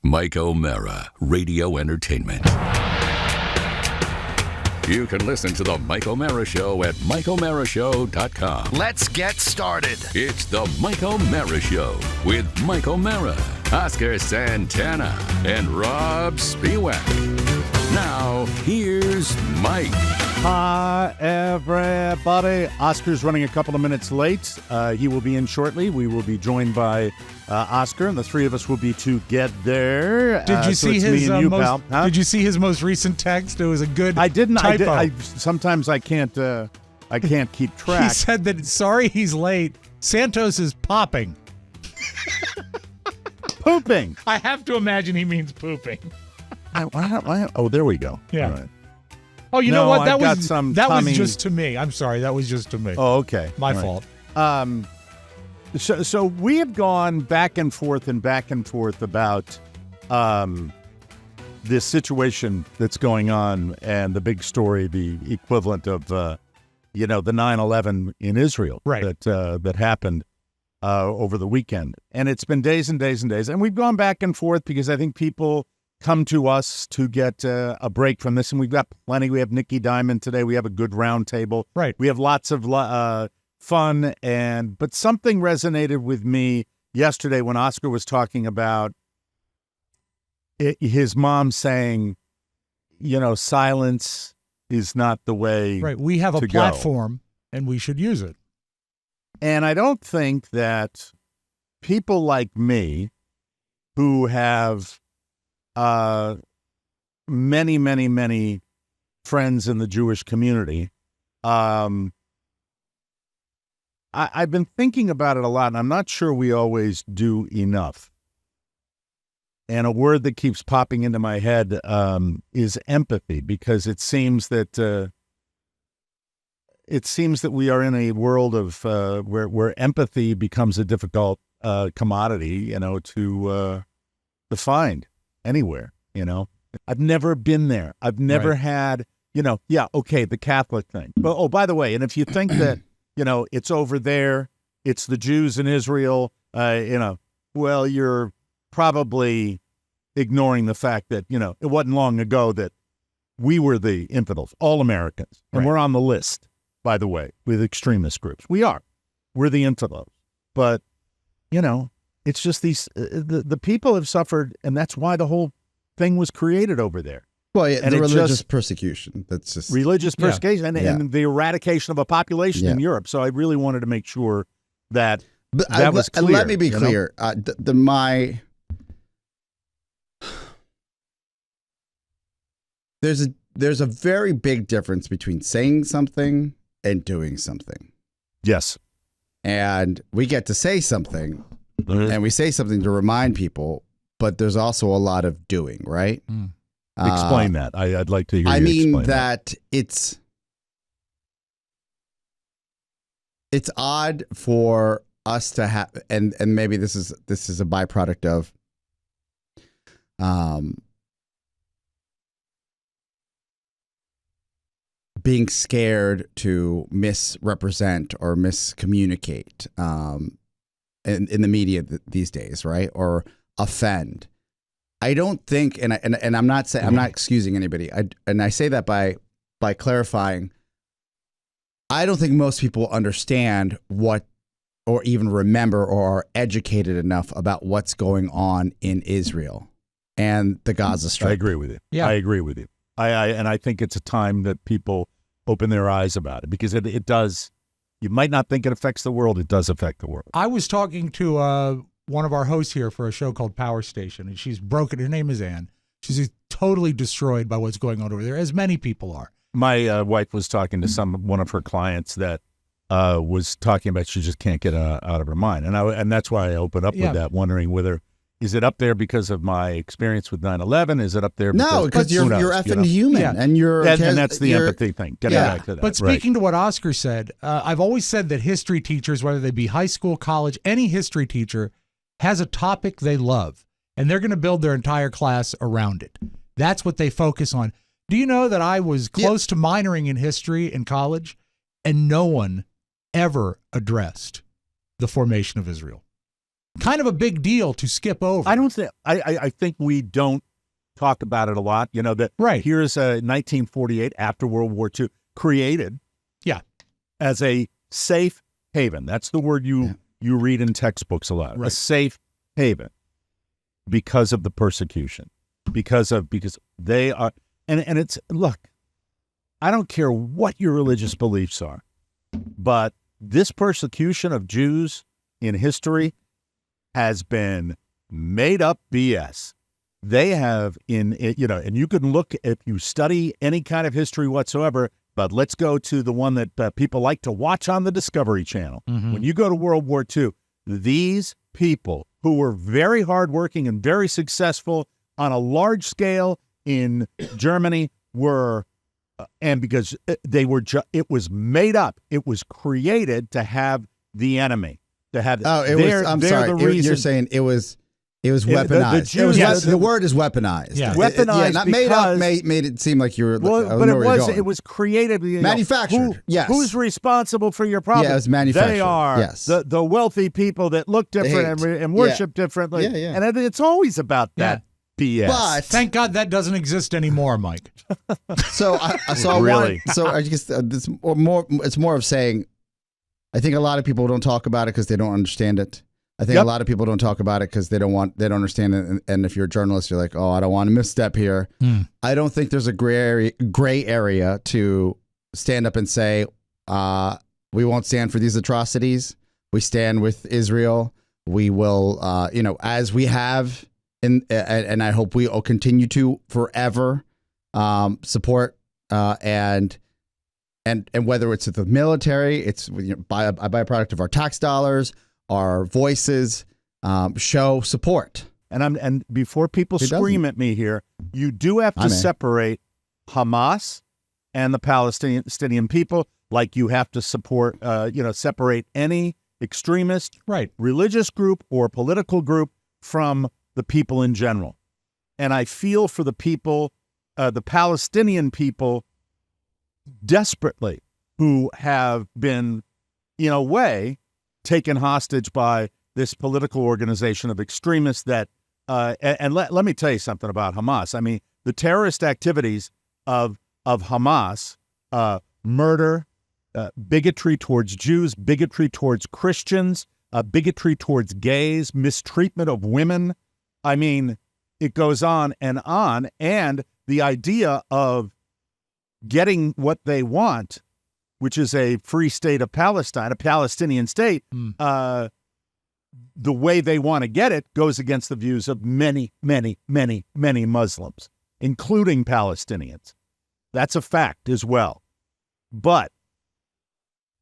Mike O'Mara, Radio Entertainment. You can listen to The Mike O'Mara Show at MikeO'MaraShow.com. Let's get started. It's The Mike O'Mara Show with Mike O'Mara, Oscar Santana, and Rob Spiewak. Now, here's Mike. Hi, everybody. Oscar's running a couple of minutes late. He will be in shortly. We will be joined by Oscar, and the three of us will be together. Did you see his Huh? Did you see his most recent text? It was a good. I didn't. Typo. Sometimes I can't. I can't keep track. He said that. Sorry, he's late. Santos is popping. Pooping. I have to imagine he means pooping. Oh, there we go. Yeah. All right. Oh, you know what? That was tummy... just to me. I'm sorry. That was just to me. Oh, okay. My fault. So we have gone back and forth about this situation that's going on and the big story, the equivalent of the 9/11 in Israel, right? That happened over the weekend, and it's been days and days and days, and we've gone back and forth because I think people come to us to get a break from this, and we've got plenty. We have Nikki Diamond today. We have a good round table. Right. We have lots of fun, but something resonated with me yesterday when Oscar was talking about his mom saying, silence is not the way. Right. We have a platform, and we should use it. And I don't think that people like me who have many, many, many friends in the Jewish community. I've been thinking about it a lot, and I'm not sure we always do enough. And a word that keeps popping into my head is empathy, because it seems that we are in a world of where empathy becomes a difficult commodity, to find anywhere. I've never been there. I've never had, the Catholic thing. But by the way, and if you think that it's over there, it's the Jews in Israel, well, you're probably ignoring the fact that it wasn't long ago that we were the infidels, all Americans, and we're on the list, by the way, with extremist groups. We're the infidels, but it's just these the people have suffered, and that's why the whole thing was created over there. Well, yeah, and the religious persecution. That's just religious persecution and the eradication of a population in Europe. So I really wanted to make sure that that was clear. Let me be clear. There's a very big difference between saying something and doing something. Yes. And we get to say something, and we say something to remind people, but there's also a lot of doing, right? Explain that. I'd like to hear you explain that. It's odd for us to have, and maybe this is a byproduct of being scared to misrepresent or miscommunicate in the media these days, right? Or offend. I don't think, and I'm not saying, I'm not excusing anybody. I say that by clarifying. I don't think most people understand what, or even remember, or are educated enough about what's going on in Israel and the Gaza Strip. I agree with you. Yeah. I agree with you. And I think it's a time that people open their eyes about it, because it does. You might not think it affects the world. It does affect the world. I was talking to one of our hosts here for a show called Power Station, and she's broken. Her name is Ann. She's totally destroyed by what's going on over there, as many people are. My wife was talking to one of her clients that was talking about she just can't get out of her mind, and that's why I opened up with that, wondering whether. Is it up there because of my experience with 9/11? Is it up there? Because you're effing human, and and that's the empathy thing. Getting back to that. But speaking to what Oscar said, I've always said that history teachers, whether they be high school, college, any history teacher, has a topic they love, and they're going to build their entire class around it. That's what they focus on. Do you know that I was close to minoring in history in college, and no one ever addressed the formation of Israel? kind of a big deal to skip over. I think we don't talk about it a lot. You know, that Right. here's 1948 after World War II created as a safe haven. That's the word you read in textbooks a lot. Right. A safe haven because of the persecution. Because they are and it's look, I don't care what your religious beliefs are, but this persecution of Jews in history has been made up BS. They have and you can look, if you study any kind of history whatsoever, but let's go to the one that people like to watch on the Discovery Channel. Mm-hmm. When you go to World War II, these people who were very hardworking and very successful on a large scale in Germany were, and because they were, it was made up. It was created to have the enemy. To have. I'm sorry. You're saying it was weaponized. The word is weaponized. Yeah. Weaponized. Not made up. Made it seem like you were. Well, but it was created. Manufactured. Yes. Who's responsible for your problem? Yeah, it was manufactured. They are. Yes. The wealthy people that look different and worship differently. Yeah. And it's always about that BS. But thank God that doesn't exist anymore, Mike. I guess it's more of saying, I think a lot of people don't talk about it because they don't understand it. I think a lot of people don't talk about it because they don't understand it. And if you're a journalist, you're like, oh, I don't want to misstep here. I don't think there's a gray area to stand up and say, we won't stand for these atrocities. We stand with Israel. We will, as we have, and I hope we will continue to forever support and whether it's the military, it's by a byproduct of our tax dollars, our voices, show support. And before people scream at me here, you do have to separate Hamas and the Palestinian people, like you have to support, separate any extremist, religious group or political group from the people in general. And I feel for the people, the Palestinian people, desperately, who have been, in a way, taken hostage by this political organization of extremists that, and let me tell you something about Hamas. I mean, the terrorist activities of Hamas, murder, bigotry towards Jews, bigotry towards Christians, bigotry towards gays, mistreatment of women. I mean, it goes on. And the idea of getting what they want, which is a free state of Palestine, a Palestinian state, the way they want to get it goes against the views of many, many, many, many Muslims, including Palestinians. That's a fact as well. But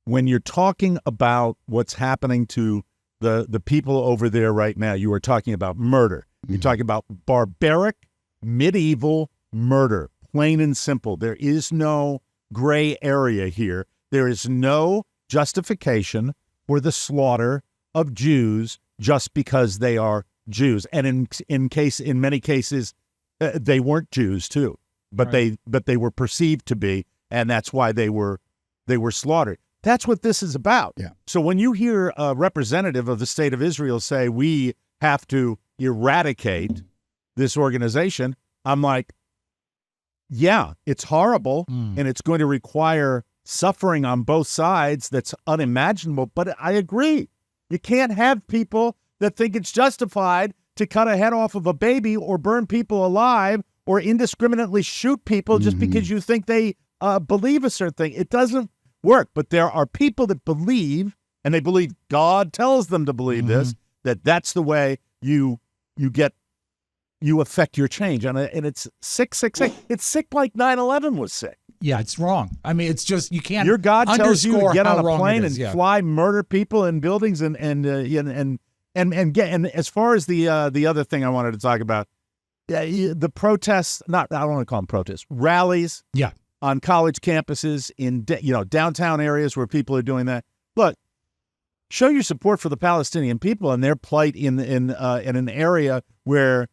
when you're talking about what's happening to the people over there right now, you are talking about murder. You're talking about barbaric, medieval murder, plain and simple. There is no gray area here. There is no justification for the slaughter of Jews just because they are Jews. And in many cases, they weren't Jews too, but they were perceived to be, and that's why they were slaughtered. That's what this is about. Yeah. So when you hear a representative of the state of Israel say we have to eradicate this organization, I'm like, yeah, it's horrible, and it's going to require suffering on both sides that's unimaginable. But I agree. You can't have people that think it's justified to cut a head off of a baby or burn people alive or indiscriminately shoot people just because you think they believe a certain thing. It doesn't work. But there are people that believe, and they believe God tells them to believe this, that's the way you affect your change. And it's sick. It's sick like 9/11 was sick. Yeah, it's wrong. I mean, it's just, you can't. Your God tells you to get on a plane and fly, murder people in buildings, and as far as the other thing I wanted to talk about, the protests. I don't want to call them protests. Rallies. Yeah. On college campuses in downtown areas where people are doing that. Look, show your support for the Palestinian people and their plight in an area where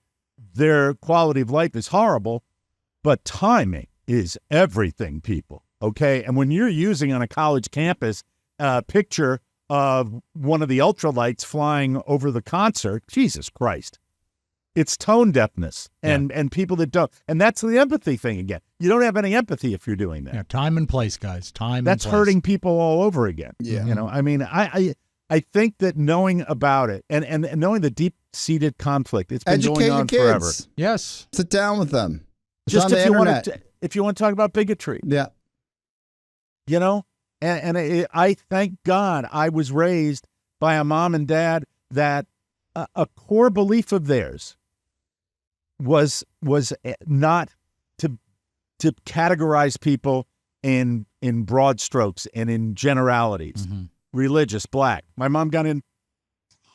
their quality of life is horrible, but timing is everything, people. Okay, and when you're using on a college campus a picture of one of the ultralights flying over the concert. Jesus Christ. It's tone deafness and people that don't. And that's the empathy thing again. You don't have any empathy if you're doing that. Yeah, time and place, guys. Time That's and place. hurting people all over again. Yeah. You know, I mean, I think that knowing about it and knowing the deep-seated conflict, it's been Educate going your on kids. forever. Yes. Sit down with them. It's Just on the if you internet. want to talk about bigotry, Yeah. you know, I thank God I was raised by a mom and dad that a core belief of theirs was not to categorize people in broad strokes and in generalities. Mm-hmm. Religious, black. My mom got in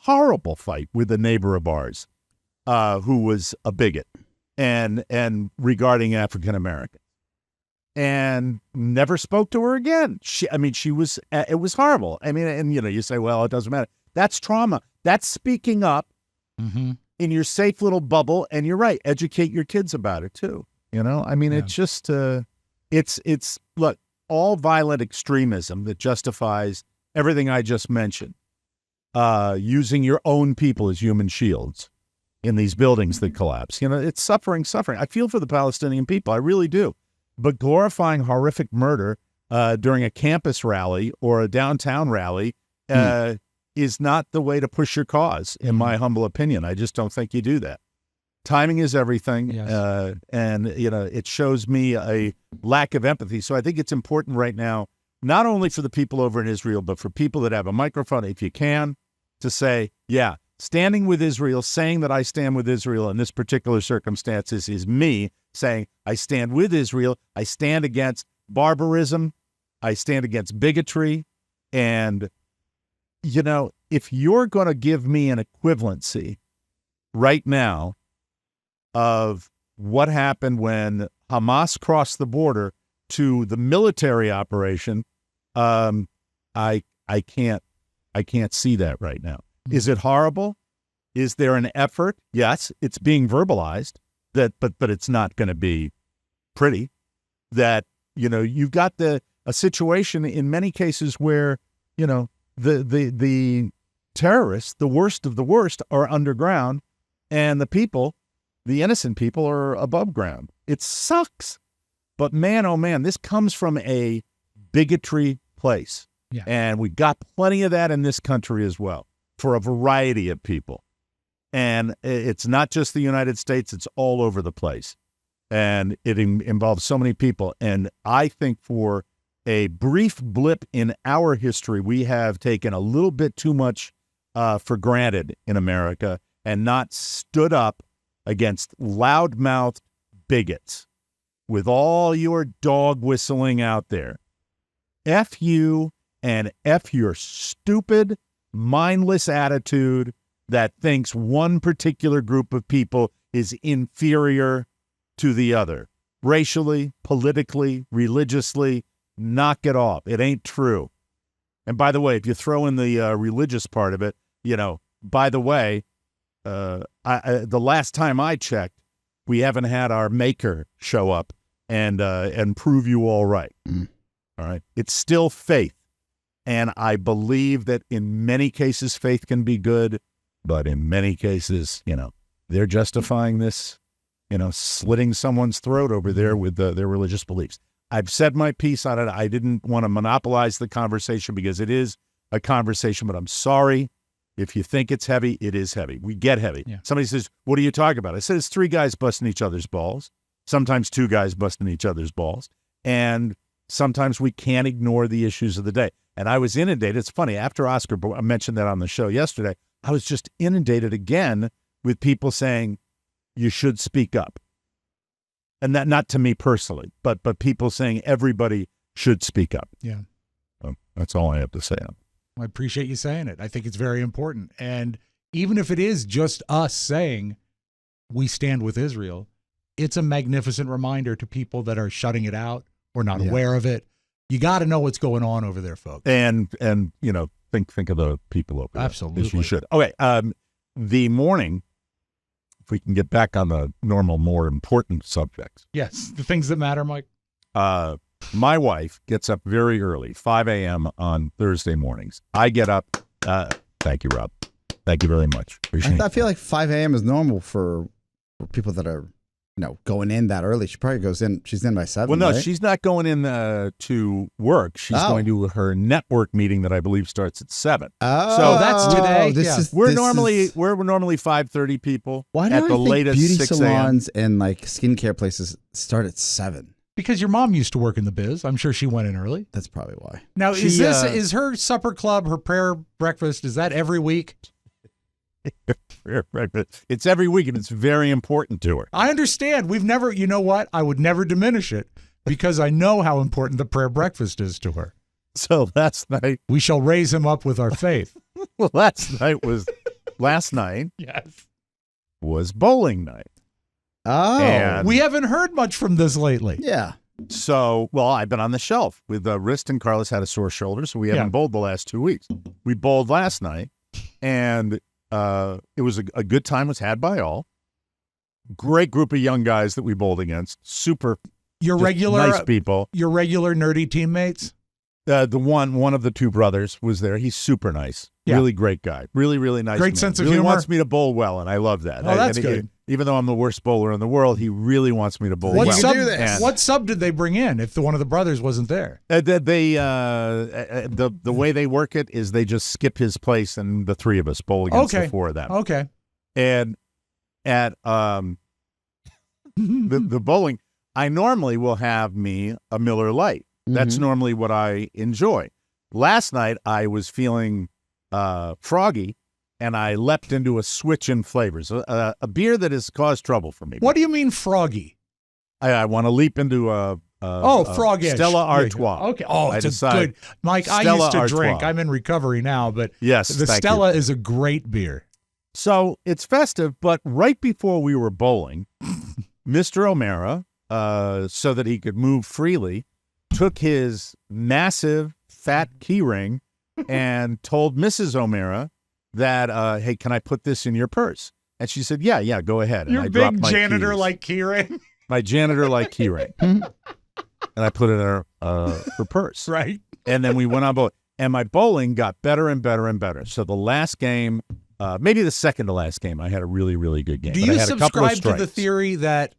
horrible fight with a neighbor of ours who was a bigot and regarding African Americans, and never spoke to her again. It was horrible. I mean, and you say, well, it doesn't matter. That's trauma. That's speaking up in your safe little bubble. And you're right. Educate your kids about it too. It's just, it's look, all violent extremism that justifies everything I just mentioned, using your own people as human shields in these buildings that collapse. It's suffering. I feel for the Palestinian people. I really do. But glorifying horrific murder during a campus rally or a downtown rally is not the way to push your cause, in my humble opinion. I just don't think you do that. Timing is everything, Yes. and it shows me a lack of empathy. So I think it's important right now, not only for the people over in Israel, but for people that have a microphone, if you can, to say, yeah, standing with Israel, saying that I stand with Israel in this particular circumstances is me saying I stand with Israel. I stand against barbarism. I stand against bigotry. And, if you're going to give me an equivalency right now of what happened when Hamas crossed the border to the military operation, I can't see that right now. Is it horrible? Is there an effort? Yes, it's being verbalized but it's not going to be pretty. That, you've got a situation in many cases where, the terrorists, the worst of the worst, are underground and the people, the innocent people, are above ground. It sucks. But man, oh man, this comes from a bigotry place. Yeah. And we got plenty of that in this country as well, for a variety of people. And it's not just the United States, it's all over the place. And it involves so many people. And I think for a brief blip in our history, we have taken a little bit too much for granted in America and not stood up against loudmouthed bigots with all your dog whistling out there. F you and F your stupid, mindless attitude that thinks one particular group of people is inferior to the other. Racially, politically, religiously, knock it off. It ain't true. And by the way, if you throw in the religious part of it, by the way, the last time I checked, we haven't had our maker show up and prove you all right. All right. It's still faith. And I believe that in many cases, faith can be good, but in many cases, they're justifying this, slitting someone's throat over there with their religious beliefs. I've said my piece on it. I didn't want to monopolize the conversation because it is a conversation, but I'm sorry. If you think it's heavy, it is heavy. We get heavy. Yeah. Somebody says, what are you talking about? I said, it's 3 guys busting each other's balls, sometimes 2 guys busting each other's balls, and sometimes we can't ignore the issues of the day. And I was inundated. It's funny. After Oscar mentioned that on the show yesterday, I was just inundated again with people saying, you should speak up. And that not to me personally, but people saying everybody should speak up. Yeah. So that's all I have to say on it. I appreciate you saying it. I think it's very important. And even if it is just us saying we stand with Israel, it's a magnificent reminder to people that are shutting it out or not aware of it. You got to know what's going on over there, folks. And think of the people over there. Absolutely. As you should. Okay. The morning, if we can get back on the normal, more important subjects. Yes. The things that matter, Mike. My wife gets up very early, 5 a.m. on Thursday mornings. I get up. Thank you, Rob. Thank you very much. Appreciate I it. feel like 5 a.m. is normal for people that are, going in that early. She probably goes in. She's in by 7. Well, no, right? she's not going in to work. She's going to her network meeting that I believe starts at 7. Oh, So that's today? Yeah. We're normally 5:30 people. Why do at I the think latest beauty 6 a.m. salons and like skincare places start at 7? Because your mom used to work in the biz. I'm sure she went in early. That's probably why. Now, She, is her supper club, her prayer breakfast, is that every week? It's every week, and it's very important to her. I understand. We've never, you know what? I would never diminish it because I know how important the prayer breakfast is to her. So last night, We shall raise him up with our faith. last night Yes. was bowling night. Oh, And- We haven't heard much from this lately. yeah. So, I've been on the shelf with wrist, and Carlos had a sore shoulder, so we haven't Yeah. bowled the last 2 weeks. We bowled last night, and it was a good time was had by all. Great group of young guys that we bowled against. Super Your just regular, nice people. your regular nerdy teammates. The one of the two brothers was there. He's super nice. Yeah. Really great guy. Really, really nice. Great man. sense of really humor. wants me to bowl well, and I love that. Oh, that's And good. Even though I'm the worst bowler in the world, he really wants me to bowl What well. sub? do this. What sub did they bring in if one of the brothers wasn't there? The way they work it is they just skip his place, and the three of us bowl against the four of them. Okay. And at the bowling, I normally will have me a Miller Lite. That's normally what I enjoy. Last night I was feeling froggy, and I leapt into a switch in flavors, a beer that has caused trouble for me. What do you mean froggy? I want to leap into a frog edge. Stella Yeah, Artois. Okay. Oh, I it's a decide good. Mike, I Stella used to Artois. drink. I'm in recovery now, but Yes, the thank Stella you. is a great beer. So it's festive, but right before we were bowling, Mr. O'Mara, so that he could move freely, took his massive fat key ring and told Mrs. O'Mara that, hey, can I put this in your purse? And she said, yeah, go ahead. And I dropped my keys. keyring. My janitor-like key ring. And I put it in her purse. Right. And then we went on bowling. And my bowling got better and better and better. So the last game, maybe the second to last game, I had a really, really good game. Do But I you had a couple of subscribe to the strikes. theory that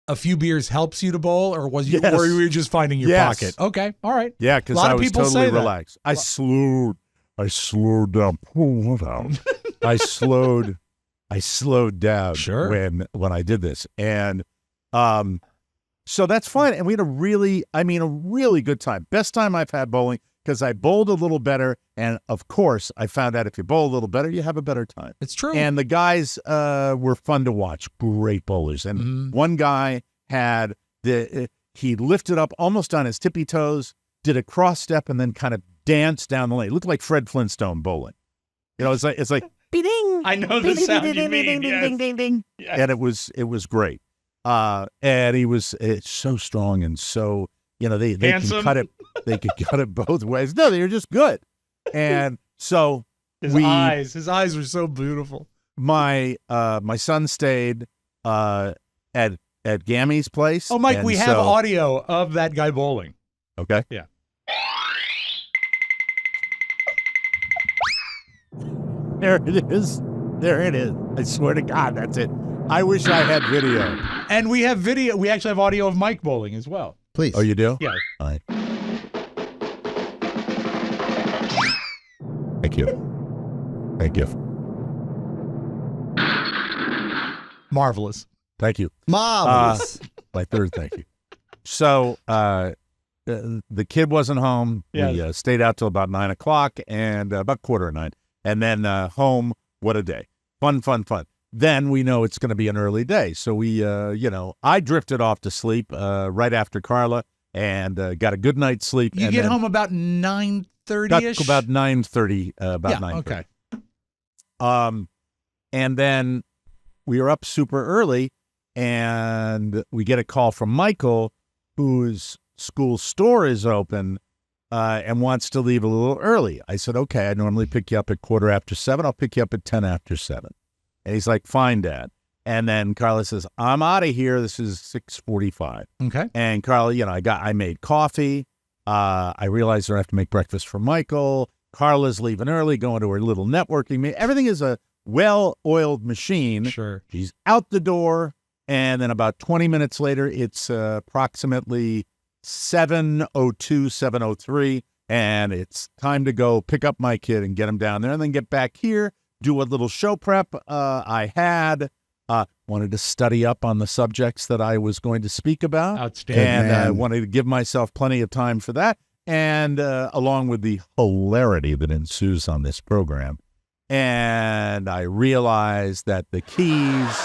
a few beers helps you to bowl, or was you, Yes. or were you just finding your Yes. pocket? Okay, all right. Yeah, because A lot I of was people totally say that. relaxed. I slowed down. Pull it out. I slowed down Sure. when I did this. And so that's fine. And we had a really good time. Best time I've had bowling, because I bowled a little better. And of course, I found out if you bowl a little better, you have a better time. It's true. And the guys were fun to watch. Great bowlers. And one guy had he lifted up almost on his tippy toes, did a cross step, and then kind of danced down the lane. It looked like Fred Flintstone bowling. You know, it's like ding. I know the sound you mean. Yes. Ding. Yes. And it was great. And he was so strong and so, they can Handsome. cut it. They could cut it both ways. No, they were just good. And so His eyes were so beautiful. my son stayed at Gammy's place. Oh, Mike, and we have so- audio of that guy bowling. Okay. Yeah. There it is. There it is. I swear to God, that's it. I wish I had video. And we have video. We actually have audio of Mike bowling as well. Please. Oh, you do? Yeah. All right. Thank you. Thank you. Marvelous. Thank you. Marvelous. My third thank you. So the kid wasn't home. Yes. We stayed out till about 9 o'clock and about 8:45. And then home. What a day. Fun. Then we know it's going to be an early day. So we, I drifted off to sleep right after Carla and got a good night's sleep. You and get then home about 9:30ish. about 9:30. About yeah, 9:30. okay. And then we were up super early, and we get a call from Michael, whose school store is open, and wants to leave a little early. I said, okay, I normally pick you up at 7:15. I'll pick you up at 7:10. And he's like, fine, Dad. And then Carla says, I'm out of here. This is 6:45. Okay. And Carla, I made coffee. I realized I have to make breakfast for Michael. Carla's leaving early, going to her little networking meeting. Everything is a well-oiled machine. Sure. She's out the door. And then about 20 minutes later, it's approximately 7:02, 7:03. And it's time to go pick up my kid and get him down there and then get back here, do what little show prep I had. Wanted to study up on the subjects that I was going to speak about. Outstanding. And I wanted to give myself plenty of time for that. And along with the hilarity that ensues on this program. And I realized that the keys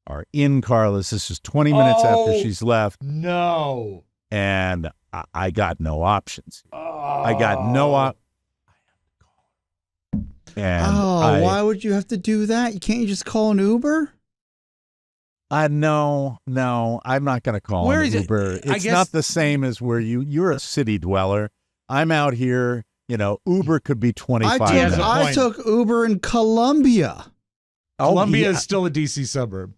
are in Carla's. This is 20 minutes after she's left. No. And I got no options. I got no And why would you have to do that? You can't just call an Uber? No, I'm not going to call Where an is it? Uber. I It's guess- not the same as where you're a city dweller. I'm out here, Uber could be 25 minutes. I took Uber in Columbia. Columbia is still a DC suburb.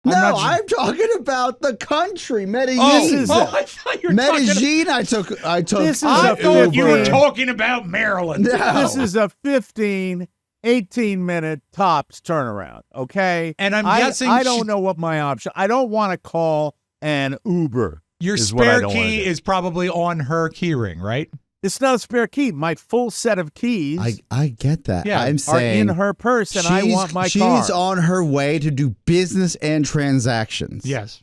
I'm talking about the country, Medellin. I thought you were talking Medellin, I took This is I a thought you were Uber. talking about Maryland. No. This is a 15, 18-minute tops turnaround, okay? And I'm I guessing don't know what my option. I don't want to call an Uber. Your is what I spare don't wanna key do. is probably on her key ring, right? It's not a spare key. My full set of keys I get that. Yeah, I'm are saying in her purse, and I want my car. She's on her way to do business and transactions. Yes.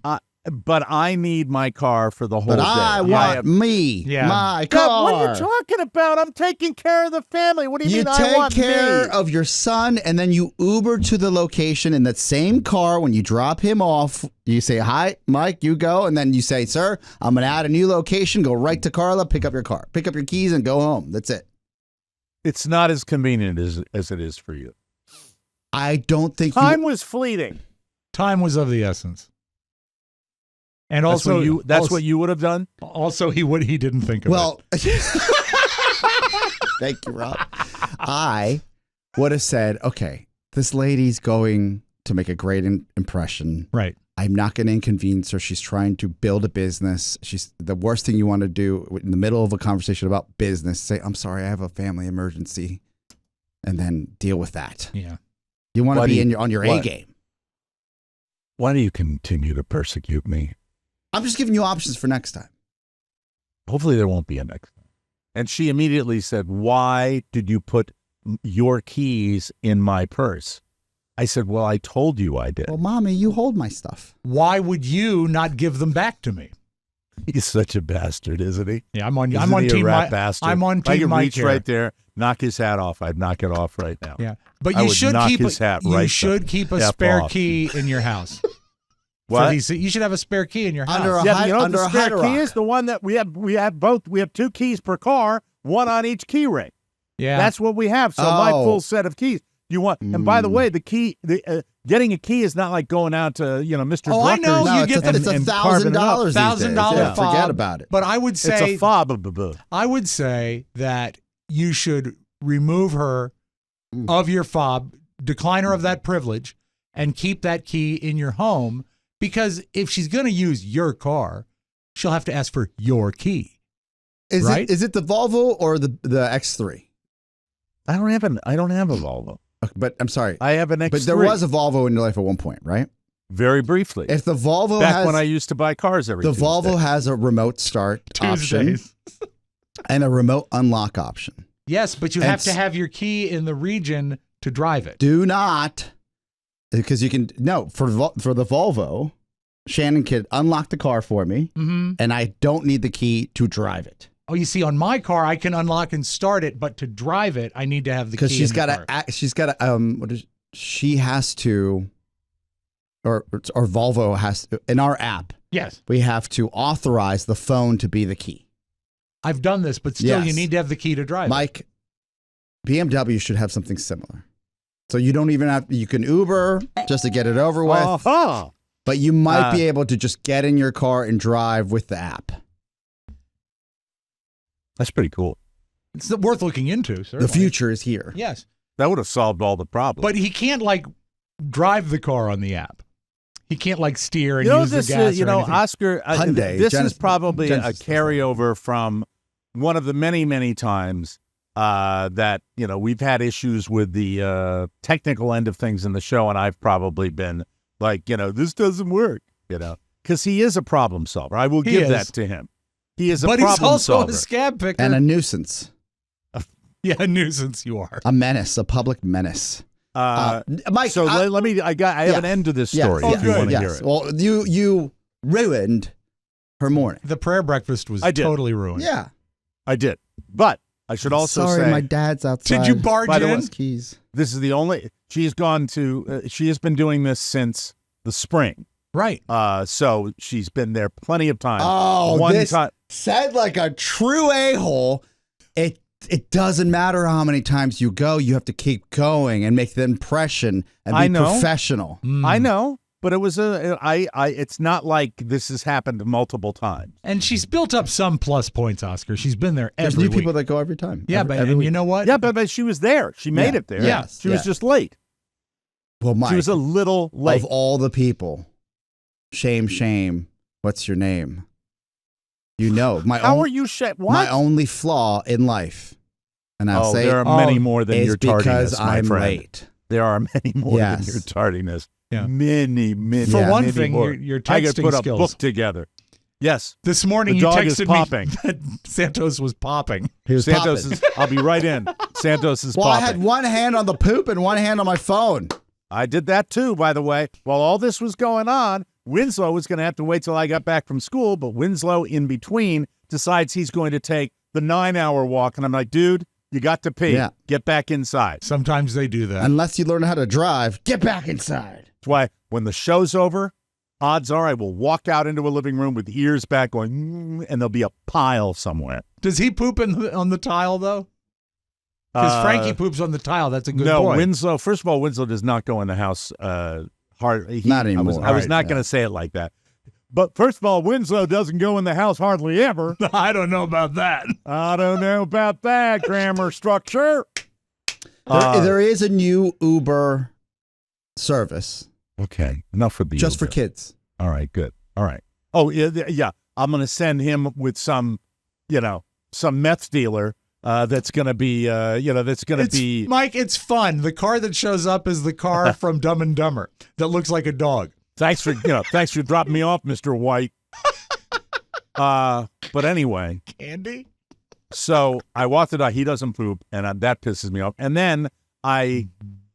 But I need my car for the whole But day. I want my God, car. what are you talking about? I'm taking care of the family. What do you You mean I take want care me? of your son, and then you Uber to the location in that same car. When you drop him off, you say, "Hi, Mike, you go," and then you say, "Sir, I'm going to add a new location. Go right to Carla, pick up your car, pick up your keys, and go home." That's it. It's not as convenient as it is for you. I don't think Time was fleeting. Time was of the essence. And That's also, what you would have done. Also, he didn't think of it. Well, thank you, Rob. I would have said, okay, this lady's going to make a great impression. Right. I'm not going to inconvenience her. She's trying to build a business. She's the worst thing you want to do in the middle of a conversation about business. Say, "I'm sorry, I have a family emergency," and then deal with that. Yeah. You want to Why be do you- on your why- A game. Why do you continue to persecute me? I'm just giving you options for next time. Hopefully there won't be a next time. And she immediately said, "Why did you put your keys in my purse?" I said, "Well, I told you I did." Well, Mommy, you hold my stuff. Why would you not give them back to me? He's such a bastard, isn't he? Yeah, I'm on Isn't he a team rat Mike. bastard? I'm on If I team could Mike reach here. right there, knock his hat off, I'd knock it off right now. Yeah, but I you would should knock keep his hat right you should keep a F spare off. key in your house. What? For these, you should have a spare key in your house. Under a Yeah, high, you know what under the a spare high key rock. is? The one that we have both. We have 2 keys per car, 1 on each key ring. Yeah, That's what we have. So my Oh. full set of keys. You want? And by the way, the key, getting a key is not like going out to Mr. Oh, I Drucker's. know. No, you it's get a, the it's and carving it up. $1,000 these days. $1,000 Yeah, fob. forget about it. But I would It's say a fob. I would say that you should remove her of your fob, decline her of that privilege, and keep that key in your home, because if she's going to use your car, she'll have to ask for your key. Is Right? it the Volvo or the X3? I don't have a Volvo. Okay, but I'm sorry. I have an X3. But there was a Volvo in your life at one point, right? very briefly. If the Volvo Back has when I used to buy cars every the Tuesday. Volvo has a remote start option Tuesdays. and a remote unlock option. Yes, but you And have to have your key in the region to drive it. Do not, because you can for the Volvo, Shannon could unlock the car for me, Mm-hmm. and I don't need the key to drive it Oh, you see, on my car, I can unlock and start it, but to drive it, I need to have the key. because she's in got the car. to. She's got to. She has to, or Volvo has to, in our app. Yes, We have to authorize the phone to be the key. I've done this, but still, you Yes. need to have the key to drive it. Mike, BMW should have something similar. So you don't even have, you can Uber just to get it over with, Uh-huh. but you might be able to just get in your car and drive with the app. That's pretty cool. It's worth looking into, sir. The future is here. Yes. That would have solved all the problems. But he can't like drive the car on the app. He can't like steer and you know, use this the gas. you or know, anything. Oscar. Hyundai, This Genesis- is probably Genesis a carryover from one of the many times that we've had issues with the technical end of things in the show, and I've probably been like, this doesn't work, because he is a problem solver. I will give that to him. He is a but problem he's also solver. a scab picker. And a nuisance. Yeah, a nuisance you are. A menace, a public menace. Mike, So let me. I have an end to this story if you want to hear it. Well, you ruined her morning. The prayer breakfast was I did. totally ruined. Yeah. I did, but I should also Sorry, say my dad's outside. Did you barge By the way, in? Keys. this is the only. She's gone to. She has been doing this since the spring. Right. So she's been there plenty of times. Oh, One this time. said like a true a-hole. It doesn't matter how many times you go. You have to keep going and make the impression and be I know. professional. I know, but it was it's not like this has happened multiple times. And she's built up some plus points, Oscar. She's been there There's every new week. people that go every time. Yeah, every, but every and week. you know what? Yeah, but she was there. She made it there. Yes, She was yeah. just late. Well, Mike, She was a little late. of all the people, shame. What's your name? How are you? What? My only flaw in life, and I'll say there are many more than is your because tardiness, my I'm friend. late. There are many more Yes. than your tardiness. Yeah. Many. For one many thing, more. your I could texting put skills. a book together. Yes. This morning The you dog is texted popping. me that Santos was popping. He was Santos popping. is. I'll be right in. Santos is Well, popping. I had one hand on the poop and one hand on my phone. I did that too, by the way. While all this was going on, Winslow was going to have to wait till I got back from school, but Winslow, in between, decides he's going to take the 9-hour walk. And I'm like, dude, you got to pee. Yeah. Get back inside. Sometimes they do that. Unless you learn how to drive, get back inside. That's why when the show's over, odds are I will walk out into a living room with ears back going, and there'll be a pile somewhere. Does he poop on the tile, though? Because Frankie poops on the tile. That's a good No, boy. Winslow, first of all, Winslow does not go in the house hard. Not anymore. I was Right, not going to say it like that. But first of all, Winslow doesn't go in the house hardly ever. I don't know about that. I don't know about that grammar structure. There is a new Uber service Okay, enough with the just for Uber. kids. All right, good. All right. Oh, yeah. I'm going to send him with some meth dealer that's going to be, that's going to be. Mike, it's fun. The car that shows up is the car from Dumb and Dumber that looks like a dog. Thanks for dropping me off, Mr. White. But anyway, Candy? so I walked it out. He doesn't poop, and that pisses me off. And then I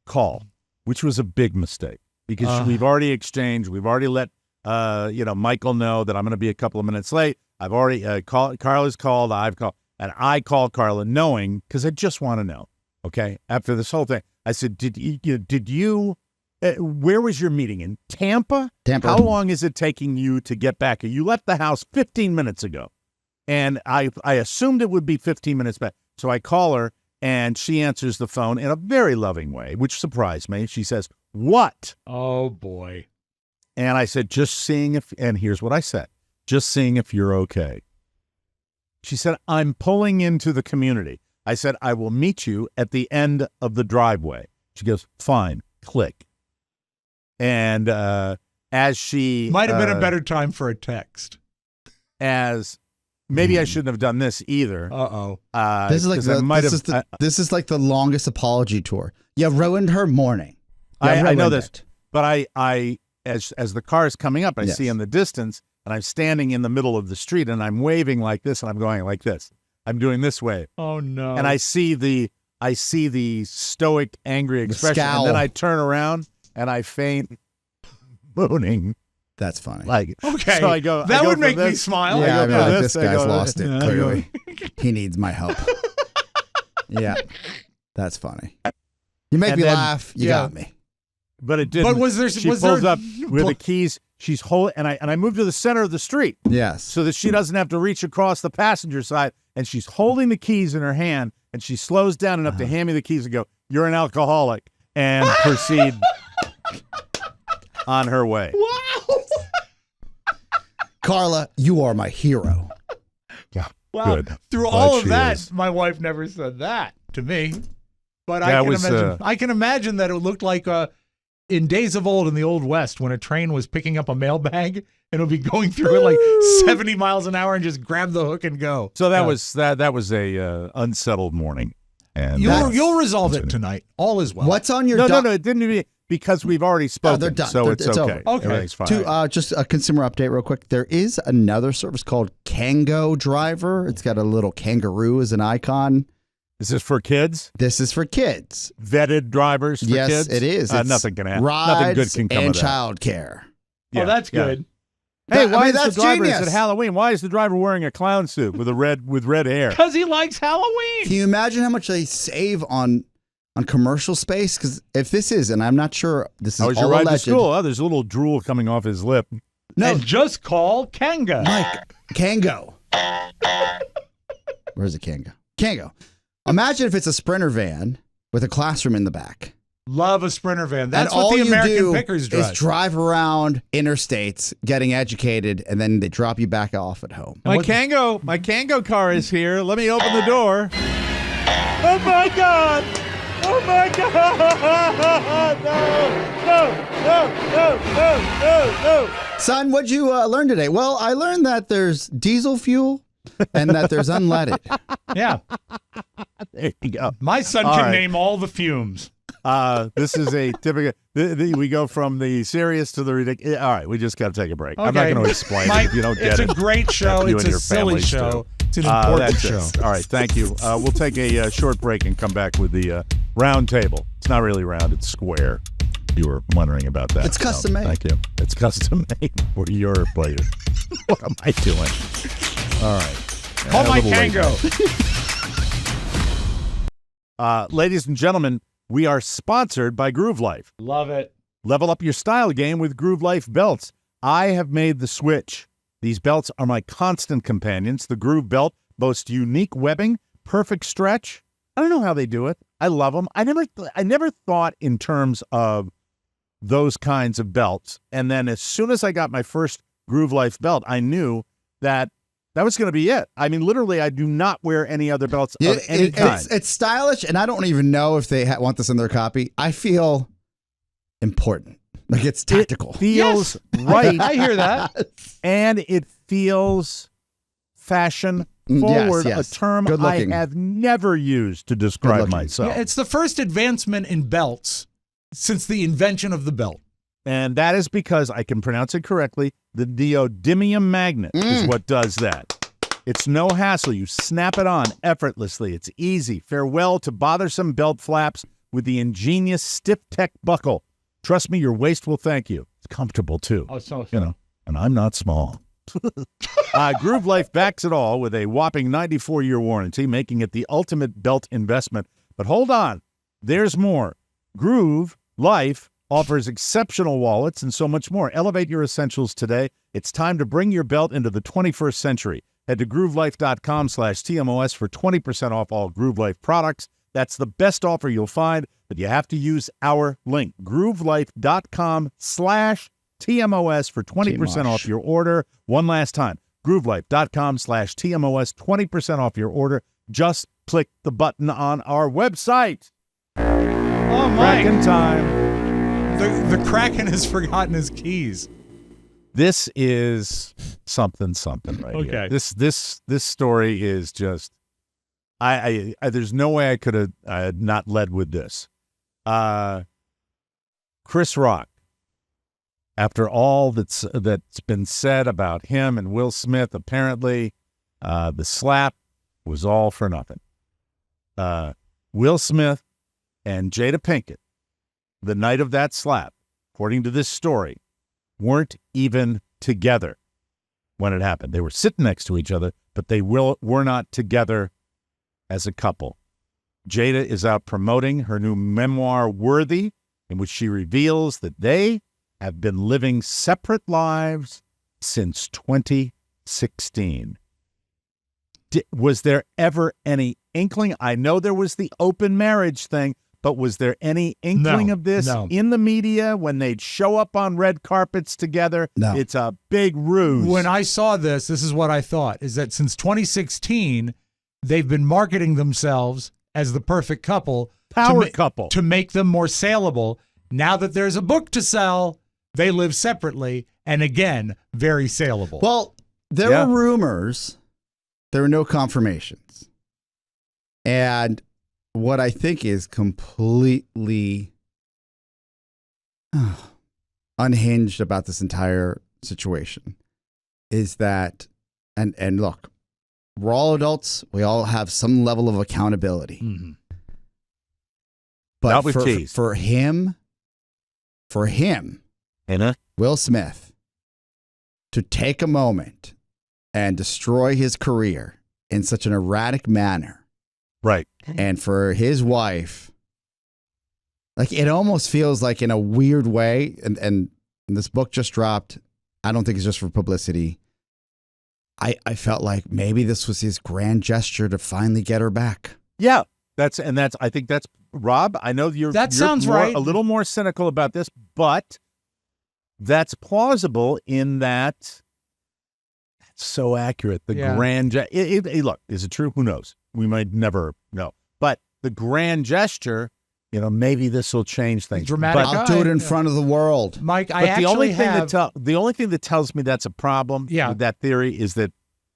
call, which was a big mistake because we've already exchanged. We've already let Michael know that I'm going to be a couple of minutes late. I've already called. Carla's called. I've called, and I called Carla knowing because I just want to know. Okay, after this whole thing, I said, "Did you? Where was your meeting in Tampa? Tampa. How long is it taking you to get back? You left the house 15 minutes ago." And I assumed it would be 15 minutes back. So I call her, and she answers the phone in a very loving way, which surprised me. She says, "What?" Oh, boy. And I said, "Just seeing if," and here's what I said, "just seeing if you're okay." She said, "I'm pulling into the community." I said, "I will meet you at the end of the driveway." She goes, "Fine," click. And as she Might have been a better time for a text. as maybe I shouldn't have done this either. Uh-oh. This is like 'cause this is like the longest apology tour. You ruined her morning. You I know ruined this, it. but I as the car is coming up, I Yes. see in the distance, and I'm standing in the middle of the street, and I'm waving like this, and I'm going like this. I'm doing this wave, Oh, no. and I see the stoic, angry expression, and scowl. then I turn around and I feign mooning That's funny. like. Okay. So I go. That I go would from make me this- smile. yeah, I I go mean, from like, this, this I guy's go- lost it. I go- Clearly, he needs my help. Yeah, that's funny. You make And me then- laugh. You yeah. got me. But it didn't. But was there- She was pulls there- up with the keys. She's holding, and I move to the center of the street. Yes. So that she doesn't have to reach across the passenger side, and she's holding the keys in her hand, and she slows down enough to hand me the keys and go, "You're an alcoholic," and proceed on her way. Wow. Carla, you are my hero. Yeah, Wow. good. Through Glad all of she that, is. my wife never said that to me. But That I can imagine that it looked like in days of old in the Old West when a train was picking up a mailbag and it would be going through it like 70 miles an hour and just grab the hook and go. So that was a unsettled morning. And You'll resolve it tonight. All is well. What's on your no, it didn't even because we've already spoken. they're done. So it's okay. over. Okay. Everything's fine. Just a consumer update real quick. There is another service called Kango Driver. It's got a little kangaroo as an icon. Is this for kids? This is for kids. Vetted drivers for yes, kids? It is. It's nothing can happen. Rides Nothing good can come and of that. childcare. Oh, that's good. Hey, I why mean, is that's the driver genius. at Halloween? Why is the driver wearing a clown suit with red hair? Because he likes Halloween. Can you imagine how much they save on commercial space? Because if this is, and I'm not sure, this is How was your all ride to alleged. school? Oh, there's a little drool coming off his lip. No, And just call Kanga. Mike, Kango. Where's the Kango? Kango. Imagine if it's a Sprinter van with a classroom in the back. Love a Sprinter van. That's And what all the you American do Pickers is drive. drive around interstates, getting educated, and then they drop you back off at home. My Kango car is here. Let me open the door. Oh my God! Oh my God! No! Son, what'd you learn today? Well, I learned that there's diesel fuel and that there's unleaded. Yeah. There you go. My son All can right. name all the fumes. This is a typical. We go from the serious to the ridiculous. All right, we just got to take a break. I'm not Okay. going to explain Mike, it if you don't get it's it. a great show. You It's and a your silly families show. do. It's an important That's show. it. All right, thank you. We'll take a short break and come back with the round table. It's not really round; it's square. You were wondering about that. It's custom made. Thank you. It's custom made for your pleasure. What am I doing? All right. Call A my little late. Kango. Ladies and gentlemen, we are sponsored by Groove Life. Love it. Level up your style game with Groove Life belts. I have made the switch. These belts are my constant companions. The Groove belt boasts unique webbing, perfect stretch. I don't know how they do it. I love them. I never thought in terms of those kinds of belts. And then as soon as I got my first Groove Life belt, I knew that was going to be it. I mean, literally, I do not wear any other belts of any kind. It's stylish, and I don't even know if they want this in their copy. I feel important. Like it's tactical. It feels right. I hear that. And it feels fashion Yes, forward, yes. a term Good I looking. have never used to describe looking. myself. Yeah, it's the first advancement in belts since the invention of the belt. And that is because I can pronounce it correctly. The neodymium magnet is what does that. It's no hassle. You snap it on effortlessly. It's easy. Farewell to bothersome belt flaps with the ingenious stiff tech buckle. Trust me, your waist will thank you. It's comfortable too. Oh, so You know, and I'm not small. Groove Life backs it all with a whopping 94-year warranty, making it the ultimate belt investment. But hold on, there's more. Groove Life offers exceptional wallets and so much more. Elevate your essentials today. It's time to bring your belt into the 21st century. Head to groovelife.com/TMOS for 20% off all Groove Life products. That's the best offer you'll find, but you have to use our link, groovelife.com/TMOS for 20% off your order. One last time, groovelife.com/TMOS, 20% off your order. Just click the button on our website. Oh, Back in Mike. time. The Kraken has forgotten his keys. This is something right here. Okay. This story is just I there's no way I could have not led with this. Chris Rock, after all that's been said about him and Will Smith, apparently the slap was all for nothing. Will Smith and Jada Pinkett, the night of that slap, according to this story, weren't even together when it happened. They were sitting next to each other, but they were not together as a couple. Jada is out promoting her new memoir, Worthy, in which she reveals that they have been living separate lives since 2016. Was there ever any inkling? I know there was the open marriage thing, but was there any inkling of this in the media when they'd show up on red carpets together? No. It's a big ruse. When I saw this is what I thought, is that since 2016, they've been marketing themselves as the perfect couple. Power couple. To make them more saleable. Now that there's a book to sell, they live separately, and again, very saleable. Well, there were rumors. There were no confirmations. And what I think is completely unhinged about this entire situation is that, and look, we're all adults. We all have some level of accountability. Mm-hmm. But Not with Keys. for him, Will Smith, to take a moment and destroy his career in such an erratic manner. Right. And for his wife, like, it almost feels like, in a weird way, and this book just dropped. I don't think it's just for publicity. I felt like maybe this was his grand gesture to finally get her back. Yeah. I think that's, Rob, I know you're sounds right. A little more cynical about this, but that's plausible in that that's so accurate. The grand look, is it true? Who knows? We might never know. But the grand gesture, maybe this will change things. Dramatic. I'll do it in front of the world. Mike, the only thing that tells me that's a problem with that theory is that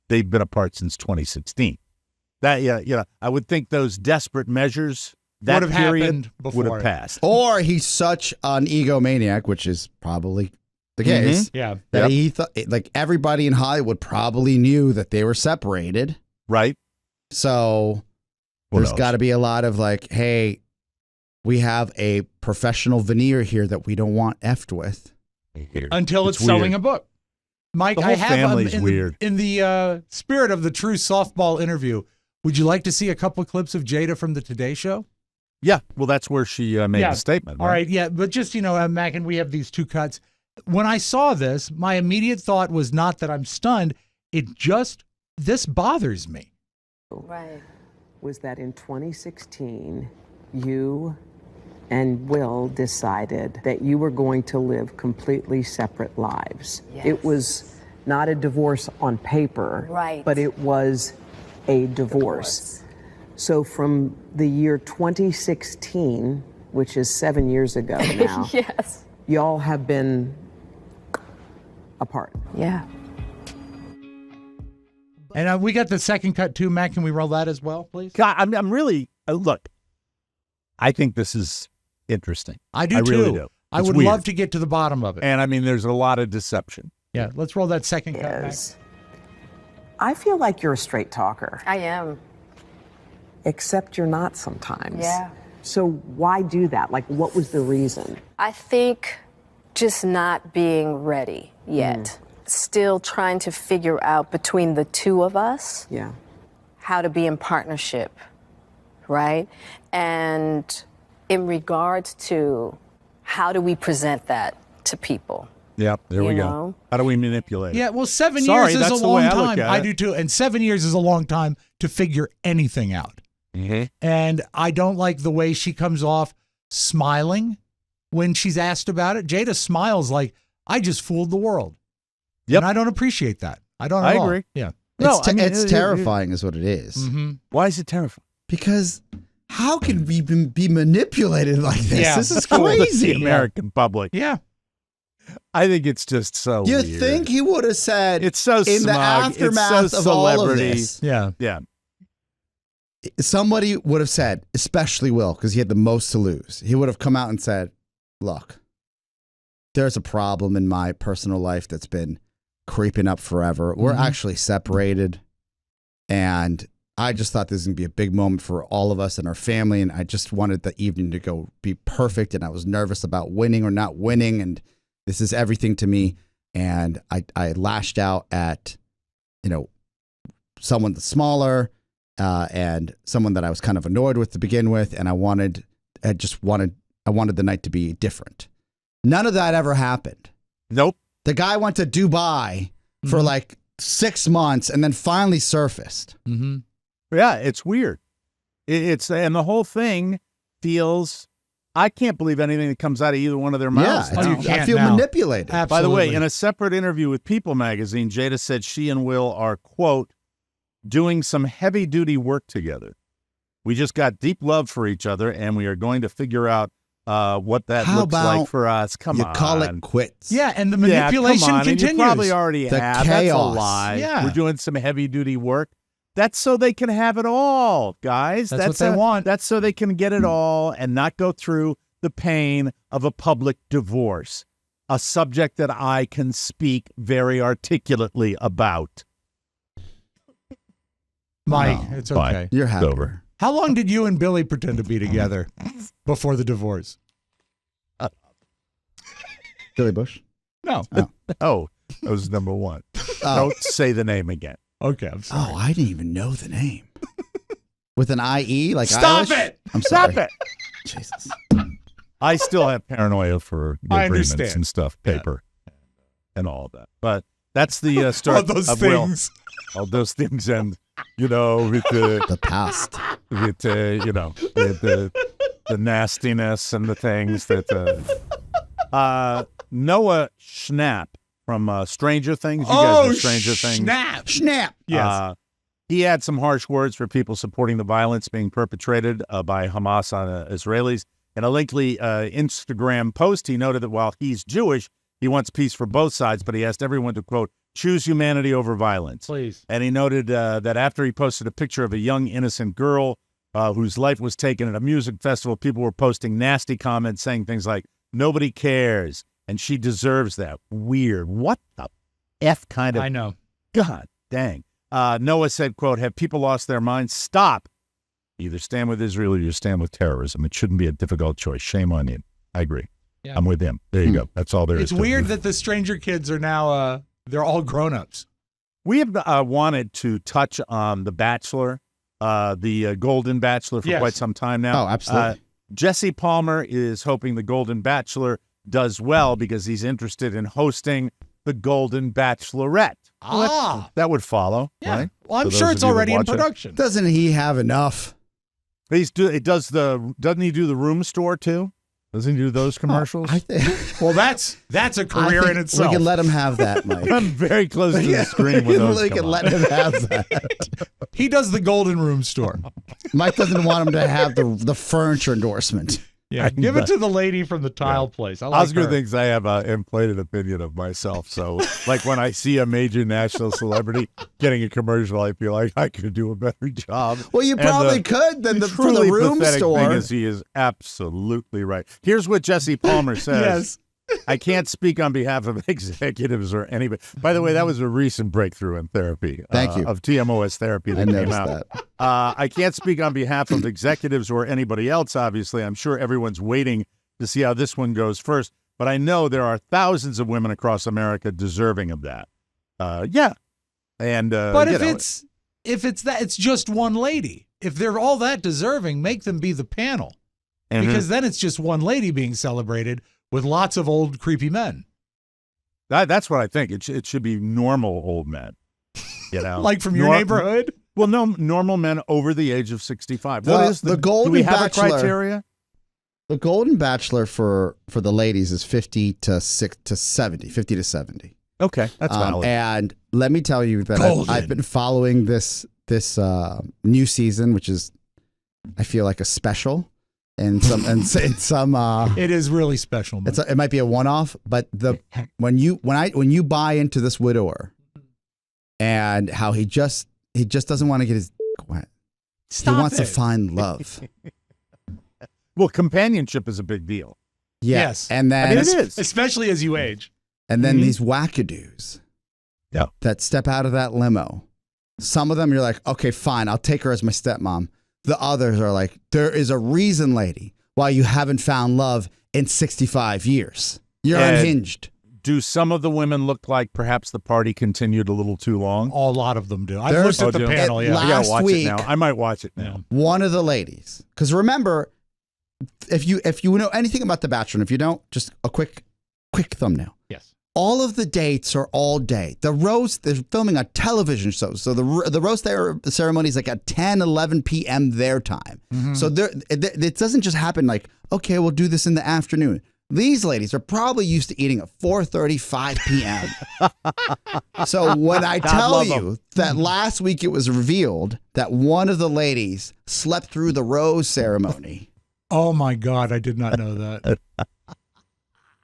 they've been apart since 2016. That I would think those desperate measures that would have period happened before. would have passed. Or he's such an egomaniac, which is probably the case. Yeah. That he thought, like, everybody in Hollywood probably knew that they were separated. Right. So there's got to be a lot of like, hey, we have a professional veneer here that we don't want effed with. Until it's selling a book. Mike, the whole I have family's weird. In the spirit of the true softball interview, would you like to see a couple of clips of Jada from the Today Show? Yeah, well, that's where she made the statement. Right? All right, yeah, but just, Mac, and we have these two cuts. When I saw this, my immediate thought was not that I'm stunned. This bothers me. Right. Was that in 2016, you and Will decided that you were going to live completely separate lives. Yes. It was not a divorce on paper, right, but it was a divorce. So from the year 2016, which is 7 years ago now, yes, y'all have been apart. Yeah. And we got the second cut too, Matt. Can we roll that as well, please? God, I'm really look. I think this is interesting. I do too. Really do. I would love to get to the bottom of it. And I mean, there's a lot of deception. Yeah, let's roll that second cut back. I feel like you're a straight talker. I am. Except you're not sometimes. Yeah. So why do that? Like, what was the reason? I think just not being ready yet. Still trying to figure out between the two of us how to be in partnership, right? And in regards to how do we present that to people? Yep, there we go. know? How do we manipulate it? Yeah, well, 7 Sorry, years is that's a the long way I look time. at I it. do too. And 7 years is a long time to figure anything out. Mm-hmm. And I don't like the way she comes off smiling when she's asked about it. Jada smiles like, I just fooled the world. Yep. And I don't appreciate that. I don't I at all. agree. Yeah. No, It's terrifying is what it is. Mm-hmm. Why is it terrifying? Because how can we be manipulated like this? Yeah. This is The crazy. American public. Yeah. I think it's just so You weird. think he would have said It's so in the smug. aftermath It's so of all of celebrity. this, Yeah. Yeah. somebody would have said, especially Will, because he had the most to lose. He would have come out and said, look, there's a problem in my personal life that's been creeping up forever. We're actually separated. And I just thought this was going to be a big moment for all of us and our family. And I just wanted the evening to go be perfect. And I was nervous about winning or not winning. And this is everything to me. And I lashed out at, someone that's smaller and someone that I was kind of annoyed with to begin with. And I wanted the night to be different. None of that ever happened. Nope. The guy went to Dubai for like 6 months and then finally surfaced. Mm-hmm. Yeah, it's weird. And the whole thing feels, I can't believe anything that comes out of either one of their mouths. Yeah, you I can't feel now. manipulated. Absolutely. By the way, in a separate interview with People magazine, Jada said she and Will are, quote, doing some heavy-duty work together, We just got deep love for each other, and we are going to figure out what that looks like for us. Come on. You call it quits. Yeah, and the manipulation continues. And you probably already the have. Chaos. That's a lie. Yeah. We're doing some heavy-duty work. That's so they can have it all, guys. That's what they want. That's so they can get it all and not go through the pain of a public divorce, a subject that I can speak very articulately about. Mike, it's okay. Fine. You're happy. Over. How long did you and Billy pretend to be together before the divorce? Billy Bush? No. Oh, that was number one. Don't say the name again. Okay, I'm sorry. Oh, I didn't even know the name. With an IE? Like Stop Irish? it! I'm sorry. Stop it. Jesus. I still have paranoia for I agreements understand. and stuff, paper, and all of that. But that's the start All those of things. All those things, and with the The past. with the nastiness and the things that Noah Schnapp from Stranger Things. You guys know Stranger Things. Snap. Yes. He had some harsh words for people supporting the violence being perpetrated by Hamas on Israelis. In a lengthy Instagram post, he noted that while he's Jewish, he wants peace for both sides, but he asked everyone to, quote, choose humanity over violence. Please. And he noted that after he posted a picture of a young, innocent girl whose life was taken at a music festival, people were posting nasty comments saying things like, nobody cares, and she deserves that. Weird. What the F kind of... I know. God dang. Noah said, quote, have people lost their minds? Stop. Either stand with Israel or you stand with terrorism. It shouldn't be a difficult choice. Shame on you. I agree. Yeah. I'm with him. There you go. That's all there is. It's weird that the Stranger kids are now, they're all grown-ups. We have wanted to touch on The Bachelor, the Golden Bachelor for quite some time now. Oh, absolutely. Jesse Palmer is hoping the Golden Bachelor does well because he's interested in hosting the Golden Bachelorette. That would follow, right? Well, I'm For sure those it's of you that already in watch it. production. Doesn't he have enough? Doesn't he do the room store too? Doesn't he do those commercials? I think Well, that's a career in itself. we can let him have that, Mike. I'm very close to the screen when those we come can on. let him have that. He does the Golden Room store. Mike doesn't want him to have the furniture endorsement. Yeah, give it to the lady from the tile place. I like Oscar her. thinks I have an inflated opinion of myself. So, like when I see a major national celebrity getting a commercial, I feel like I could do a better job. Well, you And probably could than for the truly room pathetic store. thing is he is absolutely right. Here's what Jesse Palmer says. Yes. I can't speak on behalf of executives or anybody. By the way, that was a recent breakthrough in therapy. Thank you. Of TMOS therapy that I came noticed out. that. I can't speak on behalf of executives or anybody else, obviously. I'm sure everyone's waiting to see how this one goes first. But I know there are thousands of women across America deserving of that. Yeah. And But if it's that, it's just one lady. If they're all that deserving, make them be the panel. Because then it's just one lady being celebrated with lots of old creepy men. That's what I think. It should be normal old men. You know, Like from your neighborhood? Well, no, normal men over the age of 65. The- What is the Golden do we have Bachelor- a criteria? The Golden Bachelor for the ladies is 50 to 70. Okay, that's valid. And let me tell you that I've been following this new season, which is I feel like a special, and some It is really special. Mike. it might be a one-off, but when you buy into this widower and how he just doesn't want to get his wet. Stop he wants it. to find love. Well, companionship is a big deal. Yeah. Yes. And then I mean, it is. Especially as you age. And then these wackadoos that step out of that limo. Some of them you're like, okay, fine, I'll take her as my stepmom. The others are like, there is a reason, lady, why you haven't found love in 65 years. You're unhinged. Do some of the women look like perhaps the party continued a little too long? A lot of them do. I've looked at the panel, yeah. I gotta Last watch week- it now. I might watch it now. One of the ladies, because remember, if you know anything about The Bachelor, and if you don't, just a quick thumbnail. Yes. All of the dates are all day. The roast, they're filming a television show. So the roast ceremony is like at 10, 11 p.m. their time. So it doesn't just happen like, okay, we'll do this in the afternoon. These ladies are probably used to eating at 4:30, 5 p.m. So when I tell you that last week it was revealed that one of the ladies slept through the rose ceremony. Oh my God, I did not know that.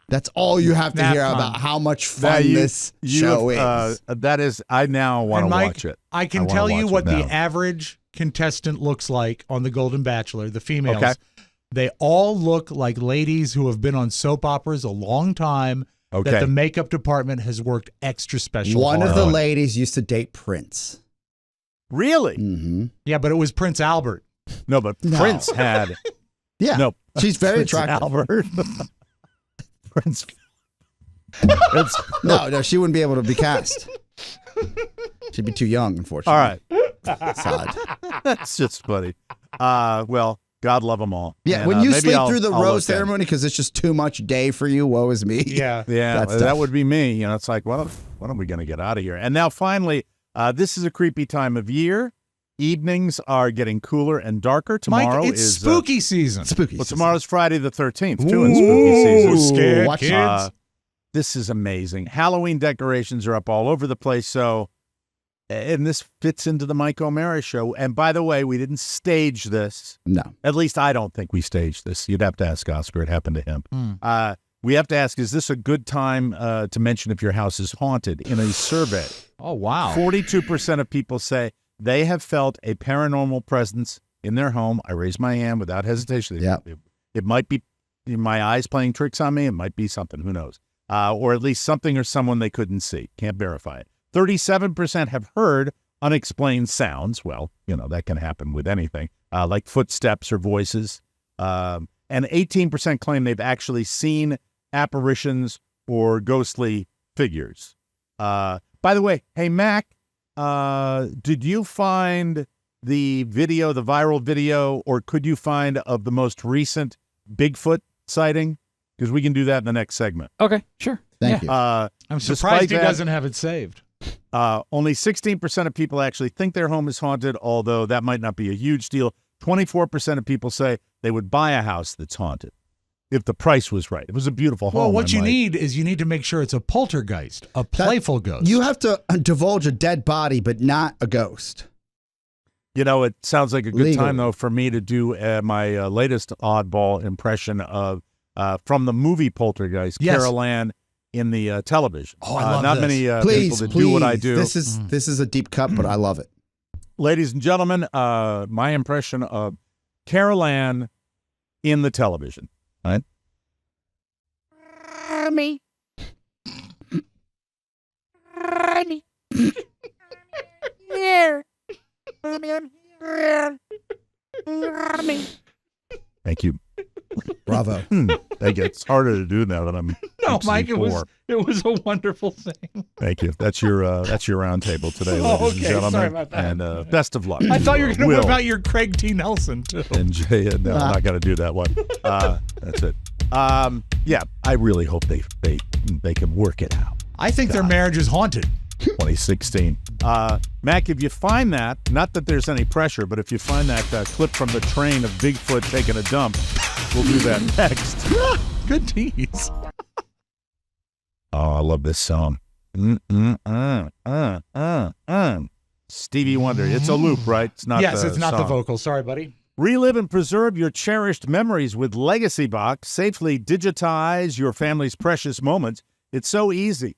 That's all you have to hear about how much fun this show is. That is, I now want to watch it. I can tell you what the average contestant looks like on The Golden Bachelor, the females. Okay. They all look like ladies who have been on soap operas a long time. Okay. That the makeup department has worked extra special. One of the ladies used to date Prince. Really? Mm-hmm. Yeah, but it was Prince Albert. No, but Prince had. Yeah. No, she's very Prince attractive. Albert. Prince. No, she wouldn't be able to be cast. She'd be too young, unfortunately. All right. Sad. That's just funny. Well, God love them all. Yeah, and, when you maybe sleep I'll through the look rose at it. ceremony because it's just too much day for you, woe is me. Yeah. Yeah, That's that tough. would be me. You know, it's like, when are we going to get out of here? And now, finally, this is a creepy time of year. Evenings are getting cooler and darker. Tomorrow Mike, it's is spooky season. Spooky. Well, tomorrow's Friday the 13th, too, in spooky season. Scared Watch kids. This is amazing. Halloween decorations are up all over the place. So, and this fits into the Mike O'Mara show. And by the way, we didn't stage this. No. At least I don't think we staged this. You'd have to ask Oscar. It happened to him. We have to ask, is this a good time to mention if your house is haunted? In a survey, Oh, wow. 42% of people say they have felt a paranormal presence in their home. I raise my hand without hesitation. Yeah. It might be my eyes playing tricks on me. It might be something. Who knows? Or at least something or someone they couldn't see. Can't verify it. 37% have heard unexplained sounds. Well, you know, that can happen with anything, like footsteps or voices. And 18% claim they've actually seen apparitions or ghostly figures. By the way, hey, Mac, did you find the viral video, or could you find of the most recent Bigfoot sighting? Because we can do that in the next segment. Okay, sure. Thank you. I'm surprised he doesn't have it saved. Only 16% of people actually think their home is haunted, although that might not be a huge deal. 24% of people say they would buy a house that's haunted if the price was right. It was a beautiful home. Well, what you need is you need to make sure it's a poltergeist, a playful ghost. You have to divulge a dead body, but not a ghost. You know, it sounds like a good Legally. time, though, for me to do my latest oddball impression of from the movie Poltergeist, Yes. Carol Ann in the television. Oh, I love not this. many Please, people that do what I do. This is a deep cut, but I love it. Ladies and gentlemen, my impression of Carol Ann in the television. Right? Me. Here. I'm here. Me. Thank you. Bravo. Thank you. It's harder to do now that I'm. No, Mike, 64. it was a wonderful thing. Thank you. That's your round table today, ladies Oh, and okay. gentlemen. Sorry about that. And best of luck. I thought you were going to Will whip out your Craig T. Nelson, too. and Jada. No, I'm not going to do that one. That's it. Yeah, I really hope they can work it out. I think their marriage is haunted. 2016. Mac, if you find that, not that there's any pressure, but if you find that clip from the train of Bigfoot taking a dump, we'll do that next. Good tease. Oh, I love this song. Stevie Wonder. It's a loop, right? It's not. Yes, the it's not the song. vocal. Sorry, buddy. Relive and preserve your cherished memories with Legacy Box. Safely digitize your family's precious moments. It's so easy.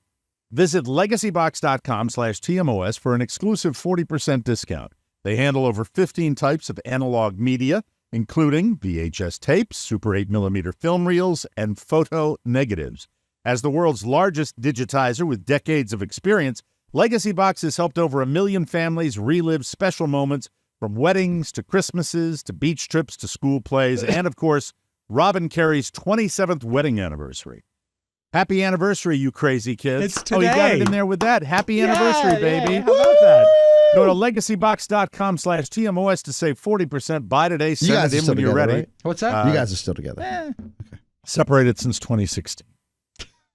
Visit legacybox.com/TMOS for an exclusive 40% discount. They handle over 15 types of analog media, including VHS tapes, Super 8mm film reels, and photo negatives. As the world's largest digitizer with decades of experience, Legacy Box has helped over 1 million families relive special moments, from weddings to Christmases to beach trips to school plays, and, of course, Robin Carey's 27th wedding anniversary. Happy anniversary, you crazy kids. It's today. Oh, you got it in there with that. Happy anniversary, baby. Yeah, how about that? Go to legacybox.com/TMOS to save 40%. Buy today. You Send guys it are in still when you're together, ready. right? What's that? You guys are still together. Separated since 2016.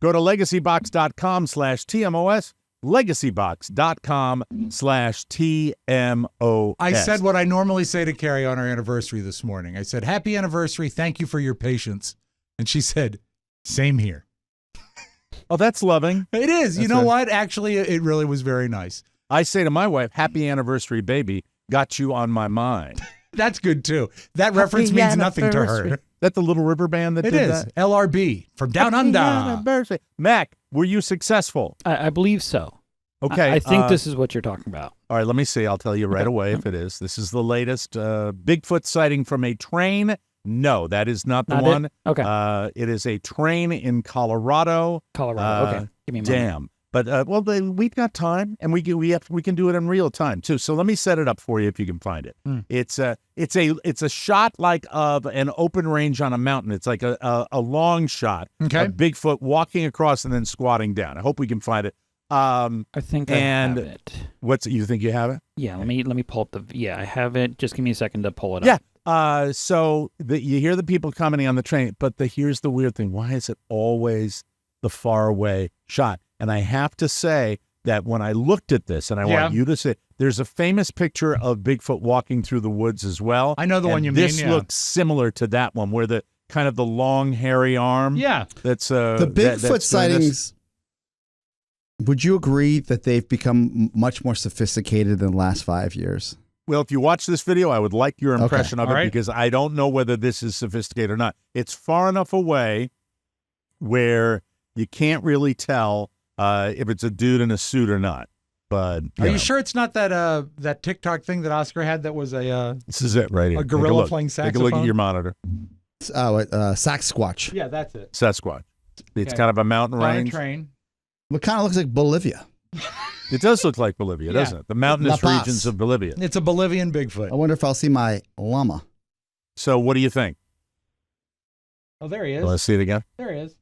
Go to legacybox.com/TMOS. legacybox.com/TMOS. I said what I normally say to Carrie on our anniversary this morning. I said, happy anniversary. Thank you for your patience. And she said, Same here. Oh, that's loving. It is. You That's know right. what? Actually, it really was very nice. I say to my wife, happy anniversary, baby. Got you on my mind. That's good, too. That reference means nothing to her. That the Little River Band that It did is. that? LRB from Down Happy Under. anniversary. Mac, were you successful? I believe so. Okay. I think this is what you're talking about. All right, let me see. I'll tell you right away if it is. This is the latest Bigfoot sighting from a train. No, that is not the Not one. it? Okay. It is a train in Colorado. Colorado. Okay. Give me a moment. Damn. But we've got time, and we can do it in real time too. So let me set it up for you if you can find it. It's a shot like of an open range on a mountain. It's like a long shot Okay. of Bigfoot walking across and then squatting down. I hope we can find it. I think I have it. You think you have it? Yeah, let me pull up the. Yeah, I have it. Just give me a second to pull it Yeah. up. So you hear the people commenting on the train, but here's the weird thing. Why is it always the far away shot? And I have to say that when I looked at this, and I want you to say, there's a famous picture of Bigfoot walking through the woods as well. I know the one you mean. This looks similar to that one, where the kind of the long hairy arm. Yeah. That's the Bigfoot sightings. Would you agree that they've become much more sophisticated in the last 5 years? Well, if you watch this video, I would like your impression of All it right. because I don't know whether this is sophisticated or not. It's far enough away where you can't really tell if it's a dude in a suit or not. But Are you sure it's not that TikTok thing that Oscar had that was a this is it right here. a gorilla Take look. playing Take a look at saxophone? your monitor. Sasquatch. Yeah, that's it. Sasquatch. It's Okay. kind of a mountain On a range. train. It kind of looks like Bolivia. It does look like Bolivia, doesn't it? The mountainous La Paz. regions of Bolivia. It's a Bolivian Bigfoot. I wonder if I'll see my llama. So what do you think? Oh, there he is. Let's see it again. There he is.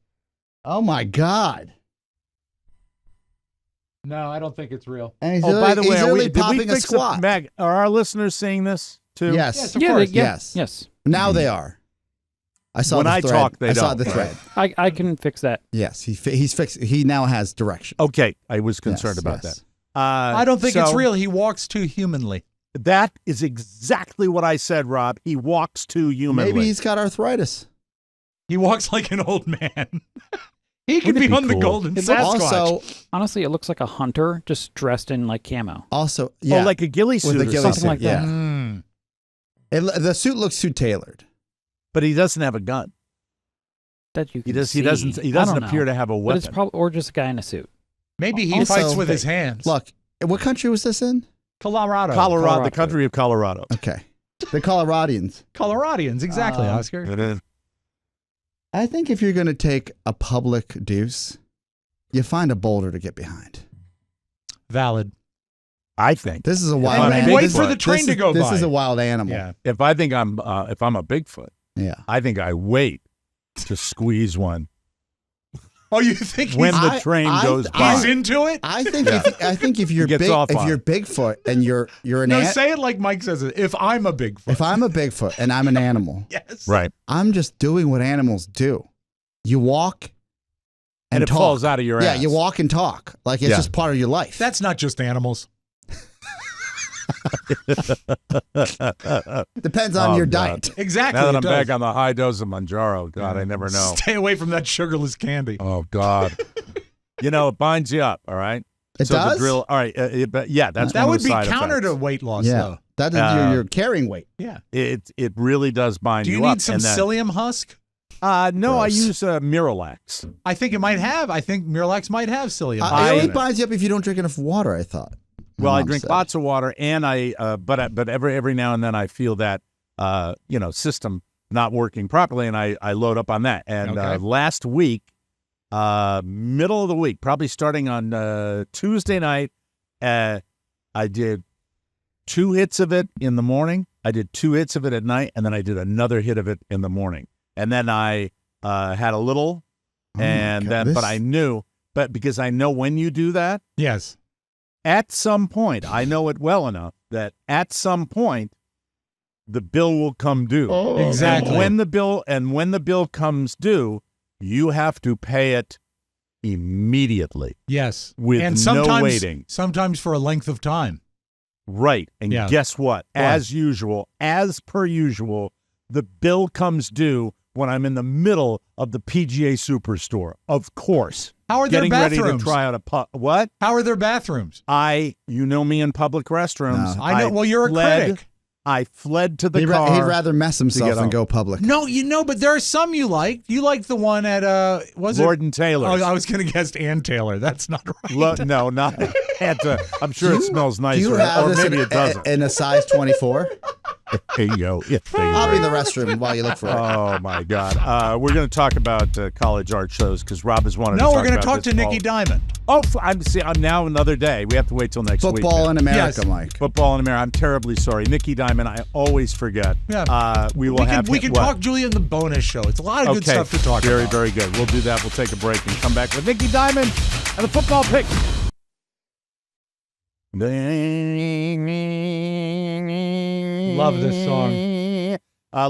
Oh my God! No, I don't think it's real. And he's Oh, by the way, he's are literally did we popping a fix squat. Mag, are our listeners seeing this too? Yes. Yes, of Yeah, course. Yes. Yes. Now they are. I saw When the I thread. talk, they I saw don't. the thread. I can fix that. Yes, he's fixed. He now has direction. Okay, I was concerned Yes, about yes. that. I don't think it's so real. He walks too humanly. That is exactly what I said, Rob. He walks too humanly. Maybe he's got arthritis. He walks like an old man. He could Wouldn't it be be on the cool? golden It Sasquatch. Also, Honestly, it looks like a hunter just dressed in like camo. yeah, like a ghillie suit with a or ghillie something suit. like that. Yeah, the suit looks too tailored. But he doesn't have a gun. That you He can does. He see. doesn't. He I doesn't don't appear know. to have a But it's weapon. probably or just a guy in a suit. Maybe he Also, fights with his hands. Look, what country was this in? Colorado. Colorado, the country of Colorado. Okay, the Coloradians. Coloradians, exactly, Oscar. It is. I think if you're going to take a public deuce, you find a boulder to get behind. Valid. I think This is a And wild wait animal. for the train to go This by. is a wild animal. Yeah. if I'm a Bigfoot, Yeah. I think I wait to squeeze one Oh, you think when he's, the train goes I- by. he's into it? I think if you're gets off on it. Bigfoot and you're an No, ant, say it like Mike says it. If I'm a Bigfoot. if I'm a Bigfoot and I'm an animal, yes. Right, I'm just doing what animals do. You walk and it talk. falls out of your Yeah, ass. you walk and talk like it's Yeah. just part of your life. That's not just animals. Depends on Oh, your God. diet. Exactly. Now that it I'm does. back on the high dose of Manjaro, God, I never know. Stay away from that sugarless candy. Oh God, it binds you up. All right. It so does? The drill. All right. Yeah, that's That one would of the be side counter effects. to weight loss, Yeah, though. that is your carrying weight. Yeah. It really does bind Do you you up. need some and then- psyllium husk? No, I Gross. use Miralax. I think it might have. I think Miralax might have psyllium. It I- only binds you up if you don't drink enough water, I thought. Well, My I mom drink said. lots of water, and but every now and then I feel that system not working properly, and I load up on that. And Okay. last week, middle of the week, probably starting on Tuesday night, I did 2 hits of it in the morning. I did 2 hits of it at night, and then I did another hit of it in the morning. And then I had a little, Oh my and God, then this- but I knew, because I know when you do that. yes. At some point, I know it well enough that at some point, the bill will come due. Exactly. And when the bill comes due, you have to pay it immediately. Yes. With and no sometimes, waiting. Sometimes for a length of time. Right. And Yeah. guess what? As per usual, the bill comes due when I'm in the middle of the PGA Superstore. Of course. How are their getting bathrooms? ready to try out a what? How are their bathrooms? You know me in public restrooms. No. I know. Well, you're a critic. I fled to the car. He'd rather mess himself than go public. No, but there are some you like. You like the one at Lord and Taylor. Oh, I was going to guess Ann Taylor. That's not right. No, not I'm sure it smells nice, or maybe it doesn't. In a size 24. There you go. Yeah, I'll be in the restroom while you look for it. Oh my God. We're going to talk about college art shows because Rob has wanted. No, to we're going to talk to Nikki Diamond. Oh, I'm now another day. We have to wait till next week. Football in America, yes. Mike. Football in America. I'm terribly sorry, Nikki Diamond. I always forget. Yeah. We can talk Julia in the bonus show. It's a lot of good stuff to talk about. Very good. We'll do that. We'll take a break and come back with Nikki Diamond and the football pick. Love this song.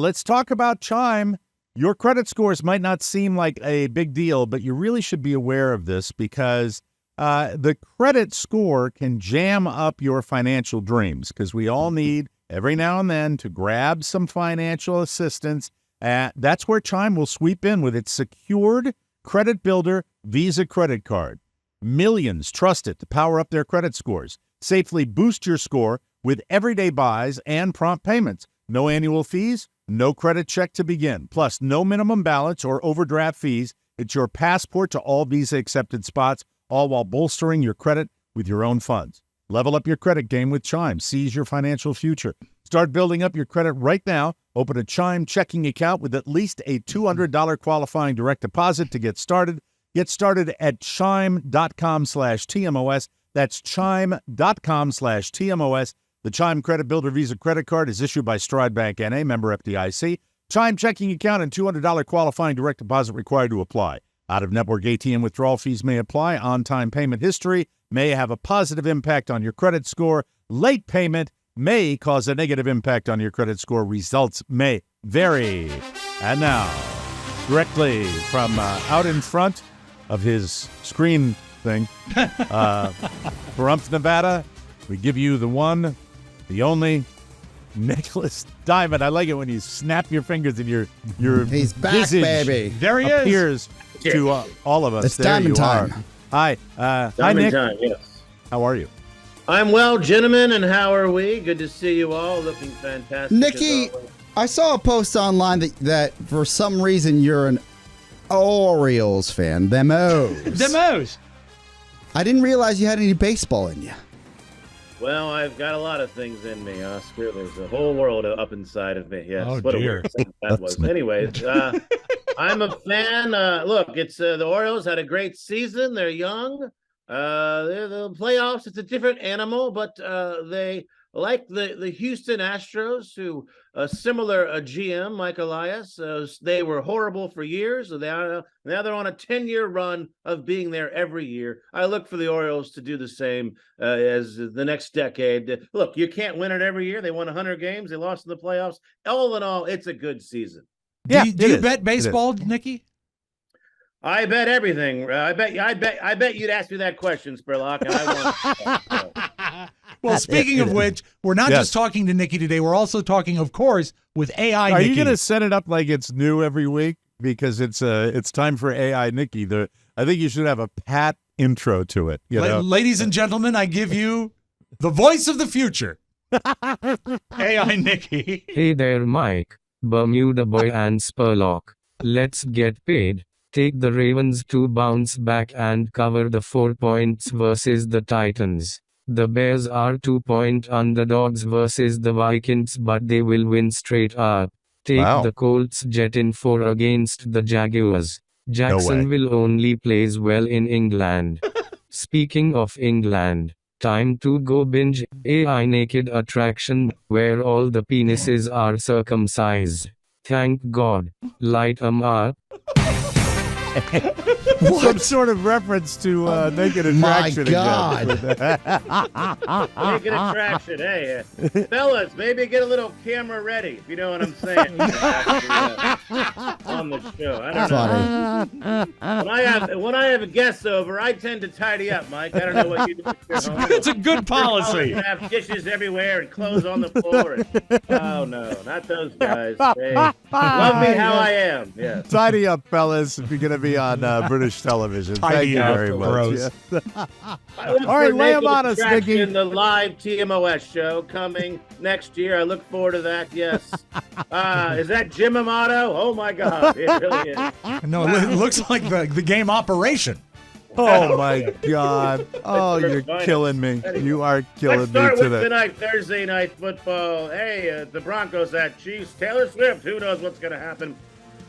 Let's talk about Chime. Your credit scores might not seem like a big deal, but you really should be aware of this because the credit score can jam up your financial dreams because we all need every now and then to grab some financial assistance. That's where Chime will sweep in with its secured credit builder Visa credit card. Millions trust it to power up their credit scores. Safely boost your score with everyday buys and prompt payments. No annual fees, no credit check to begin. Plus, no minimum balance or overdraft fees. It's your passport to all Visa-accepted spots, all while bolstering your credit with your own funds. Level up your credit game with Chime. Seize your financial future. Start building up your credit right now. Open a Chime checking account with at least a $200 qualifying direct deposit to get started. Get started at chime.com/TMOS. That's chime.com/TMOS. The Chime Credit Builder Visa credit card is issued by Stride Bank N.A., member FDIC. Chime checking account and $200 qualifying direct deposit required to apply. Out-of-network ATM withdrawal fees may apply. On-time payment history may have a positive impact on your credit score. Late payment may cause a negative impact on your credit score. Results may vary. And now, directly from out in front of his screen thing, Pahrump, Nevada, we give you the one, the only, Nicholas Diamond. I like it when you snap your fingers and your He's back, visage baby. There he appears to all of us. It's there diamond you time. Are. Hi, hi, Diamond Nick. time, yes. How are you? I'm well, gentlemen, and how are we? Good to see you all. Looking fantastic. Nikki, I saw a post online that for some reason you're an Orioles fan. Them O's. I didn't realize you had any baseball in you. Well, I've got a lot of things in me, Oscar. There's a whole world up inside of me. Yes. Oh, what dear. a weird thing that was. Anyways, I'm a fan. Look, it's the Orioles had a great season. They're young. They're the playoffs. It's a different animal, but they like the Houston Astros, who a similar GM, Mike Elias. They were horrible for years. So now they're on a 10-year run of being there every year. I look for the Orioles to do the same as the next decade. Look, you can't win it every year. They won 100 games. They lost in the playoffs. All in all, it's a good season. Do you bet baseball, Nikki? I bet everything. I bet you'd ask me that question, Spurlock, and I won't. Well, speaking of which, we're not just talking to Nikki today. We're also talking, of course, with AI Are Nikki. you going to set it up like it's new every week? Because it's time for AI Nikki. I think you should have a pat intro to it. You know? Ladies and gentlemen, I give you the voice of the future. AI Nikki. Hey there, Mike, Bermuda Boy and Spurlock. Let's get paid. Take the Ravens to bounce back and cover the 4 points versus the Titans. The Bears are 2-point underdogs versus the Vikings, but they will win straight up. Take the Colts jet in 4 against the Jaguars. Jacksonville only plays well in England. Speaking of England, time to go binge AI Naked Attraction, where all the penises are circumcised. Thank God. Light 'em up. some sort of reference to naked attraction. My God. Naked attraction. Hey, fellas, maybe get a little camera ready, if you know what I'm saying. On the show. I don't know. When I have a guest over, I tend to tidy up, Mike. I don't know what you do. It's a good policy. Have dishes everywhere and clothes on the floor. Oh, no, not those guys. Hey, love me how I am. Yeah. Tidy up, fellas, if you're going to be on British television. Thank you very much. Yeah. All right, lay them on us, Nicky. The live TMOS show coming next year. I look forward to that. Yes. Is that Jim Amato? Oh my God, it really is. No, it looks like the game Operation. Oh my God! Oh, you're killing me. You are killing me today. Let's start with tonight, Thursday night football. Hey, the Broncos at Chiefs. Taylor Swift. Who knows what's going to happen?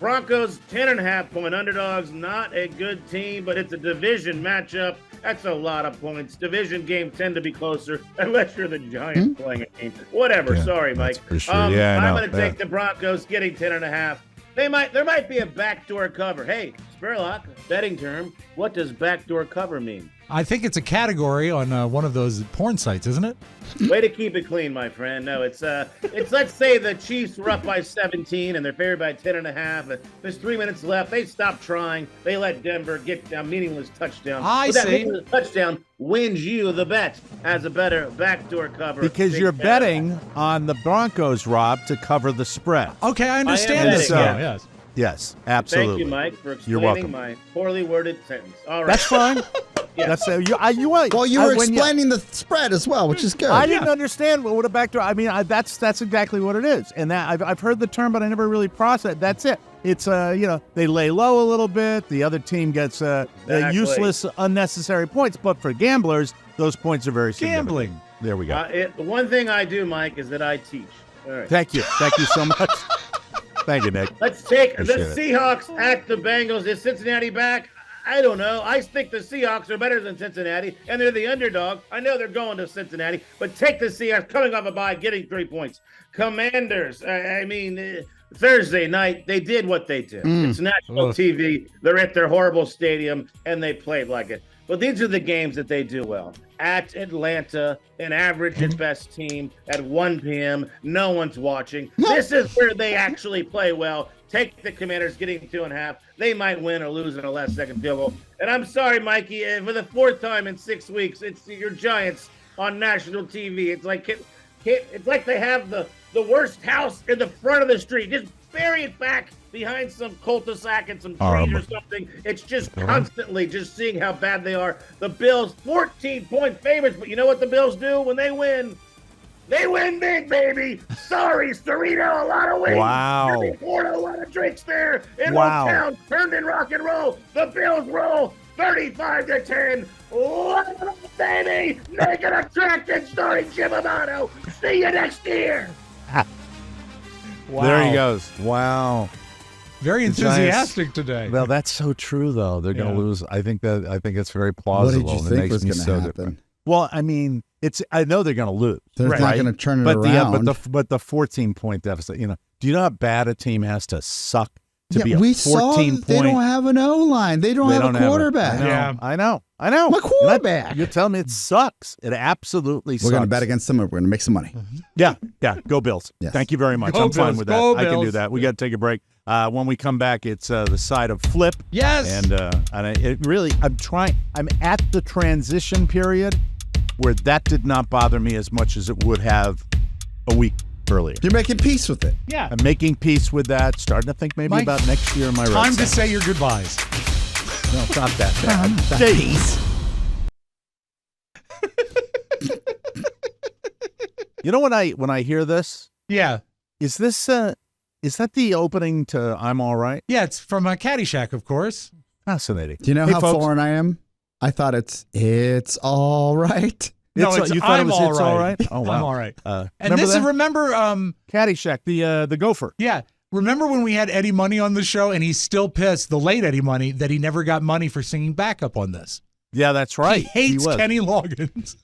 Broncos 10.5-point underdogs. Not a good team, but it's a division matchup. That's a lot of points. Division games tend to be closer unless you're the Giants playing a game. Whatever. Yeah, sorry, Mike. For sure. I'm going to take the Broncos getting 10.5. There might be a backdoor cover. Hey, Spurlock, betting term. What does backdoor cover mean? I think it's a category on one of those porn sites, isn't it? Way to keep it clean, my friend. No, it's let's say the Chiefs were up by 17 and they're favored by 10.5. There's 3 minutes left. They stop trying. They let Denver get a meaningless touchdown. That meaningless touchdown wins you the bet as a better backdoor cover. Because you're betting on the Broncos, Rob, to cover the spread. Okay, I understand this. Yes. Yes, absolutely. Thank you, Mike, for explaining my poorly worded sentence. All right. That's fine. Yeah. That's you were explaining the spread as well, which is good. I didn't understand what a backdoor. I mean, that's exactly what it is, and that I've heard the term, but I never really processed it. That's it. It's they lay low a little bit. The other team gets useless, unnecessary points, but for gamblers, those points are very significant. Gambling. There we go. The one thing I do, Mike, is that I teach. All right. Thank you so much. Thank you, Nick. Let's take Appreciate the Seahawks at the Bengals. Is Cincinnati back? I don't know. I think the Seahawks are better than Cincinnati, and they're the underdog. I know they're going to Cincinnati, but take the Seahawks coming off a bye, getting 3 points. Commanders, Thursday night, they did what they did. It's national TV. They're at their horrible stadium, and they played like it. But these are the games that they do well. At Atlanta, an average at best team at 1 p.m. No one's watching. This is where they actually play well. Take the Commanders getting 2.5. They might win or lose in a last-second field goal. And I'm sorry, Mikey, for the 4th time in 6 weeks, it's your Giants on national TV. It's like they have the worst house in the front of the street. Just bury it back behind some cul-de-sac and some trees or something. It's just constantly just seeing how bad they are. The Bills, 14-point favorites, but you know what the Bills do when they win? They win big, baby. Sorry, Cerrito, a lot of wings. Wow. A lot of drinks there in Old Town. Herndon rock and roll. The Bills roll 35-10. What baby? Naked Attraction starring Jim Amato. See you next year. Wow. There he goes. Wow. Very enthusiastic today. Well, that's so true, though. They're going to lose. I think it's very plausible. What did you think was going to happen? Different. Well, I mean, I know they're going to lose. They're not going to turn it around. But the 14-point deficit. Do you know how bad a team has to suck to be a 14-point? We saw they don't have an O-line. They don't have a quarterback. I know. My quarterback. You're telling me it sucks. It absolutely sucks. We're going to bet against them. We're going to make some money. Yeah. Go Bills. Yes. Thank you very much. I'm fine with that. I can do that. We got to take a break. When we come back, it's the side of flip. Yes. And I'm at the transition period where that did not bother me as much as it would have a week earlier. You're making peace with it. Yeah. I'm making peace with that. Starting to think maybe about next year. Time to say your goodbyes. No, it's not that bad. Peace. You know when I hear this? Yeah. Is that the opening to I'm All Right? Yeah, it's from Caddyshack, of course. Fascinating. Do you know how foreign I am? I thought it's all right. You thought it was It's All Right? Oh, wow. I'm all right. And remember Caddyshack, the gopher. Yeah. Remember when we had Eddie Money on the show and he's still pissed, the late Eddie Money, that he never got money for singing backup on this? Yeah, that's right. He hates Kenny Loggins.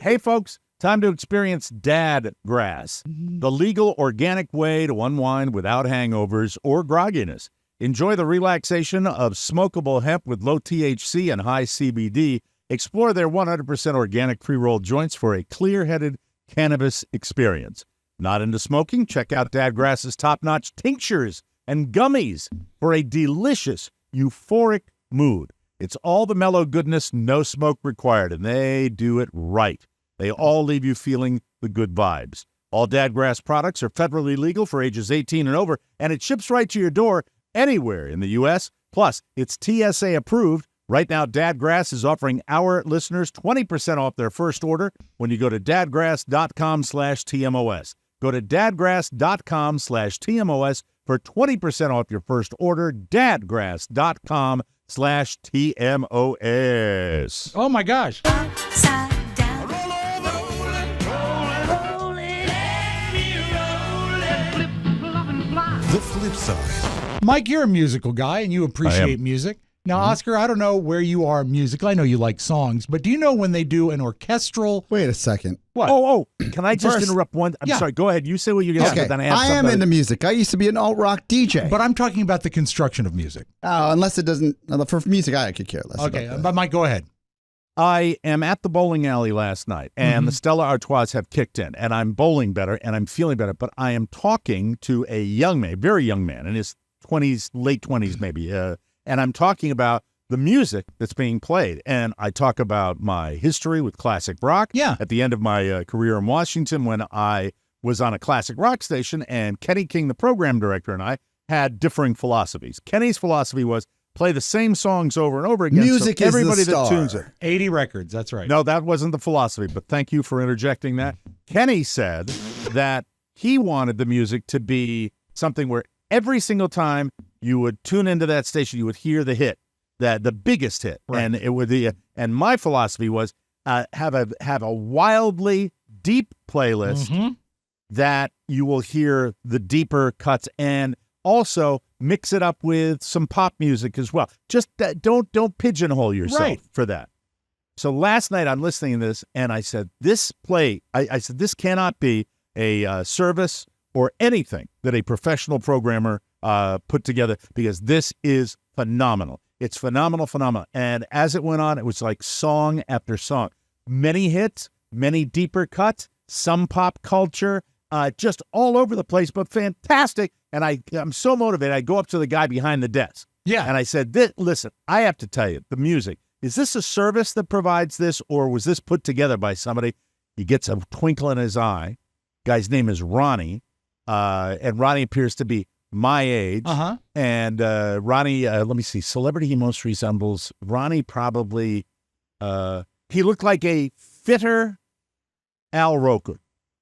Hey, folks, time to experience Dad Grass, the legal organic way to unwind without hangovers or grogginess. Enjoy the relaxation of smokable hemp with low THC and high CBD. Explore their 100% organic pre-rolled joints for a clear-headed cannabis experience. Not into smoking? Check out Dadgrass's top-notch tinctures and gummies for a delicious, euphoric mood. It's all the mellow goodness, no smoke required, and they do it right. They all leave you feeling the good vibes. All Dadgrass products are federally legal for ages 18 and over, and it ships right to your door anywhere in the U.S. Plus, it's TSA approved. Right now, Dadgrass is offering our listeners 20% off their first order when you go to dadgrass.com/TMOS. Go to dadgrass.com/TMOS for 20% off your first order. Dadgrass.com/TMOS. Oh my gosh. The flip side. Mike, you're a musical guy and you appreciate music. Now, Oscar, I don't know where you are musically. I know you like songs, but do you know when they do an orchestral? Wait a second. What? Oh, can I just interrupt one? I'm Yeah. sorry. Go ahead. You say what you're going to say, but then I have I am into music. I used to be an alt-rock DJ. But I'm talking about the construction of music. Oh, unless it doesn't. For music, I could care less. Okay, about that. but Mike, go ahead. I am at the bowling alley last night, and the Stella Artois have kicked in, and I'm bowling better, and I'm feeling better, but I am talking to a young man, very young man, in his 20s, late 20s maybe, and I'm talking about the music that's being played. And I talk about my history with classic rock. Yeah. At the end of my career in Washington, when I was on a classic rock station, and Kenny King, the program director, and I had differing philosophies. Kenny's philosophy was play the same songs over and over again. Music so is the everybody star. that tunes it. 80 records, that's right. No, that wasn't the philosophy, but thank you for interjecting that. Kenny said that he wanted the music to be something where every single time you would tune into that station, you would hear the hit. The biggest hit, right. And it would be. And my philosophy was have a wildly deep playlist that you will hear the deeper cuts, and also mix it up with some pop music as well. Just don't pigeonhole yourself for that. So last night I'm listening to this, and I said this said this cannot be a service or anything that a professional programmer put together, because this is phenomenal. It's phenomenal. And as it went on, it was like song after song. Many hits, many deeper cuts, some pop culture, just all over the place, but fantastic. And I'm so motivated. I go up to the guy behind the desk. Yeah. And I said, listen, I have to tell you, the music, is this a service that provides this, or was this put together by somebody? He gets a twinkle in his eye. Guy's name is Ronnie. And Ronnie appears to be my age. And Ronnie, let me see, celebrity he most resembles. Ronnie probably, he looked like a fitter Al Roker.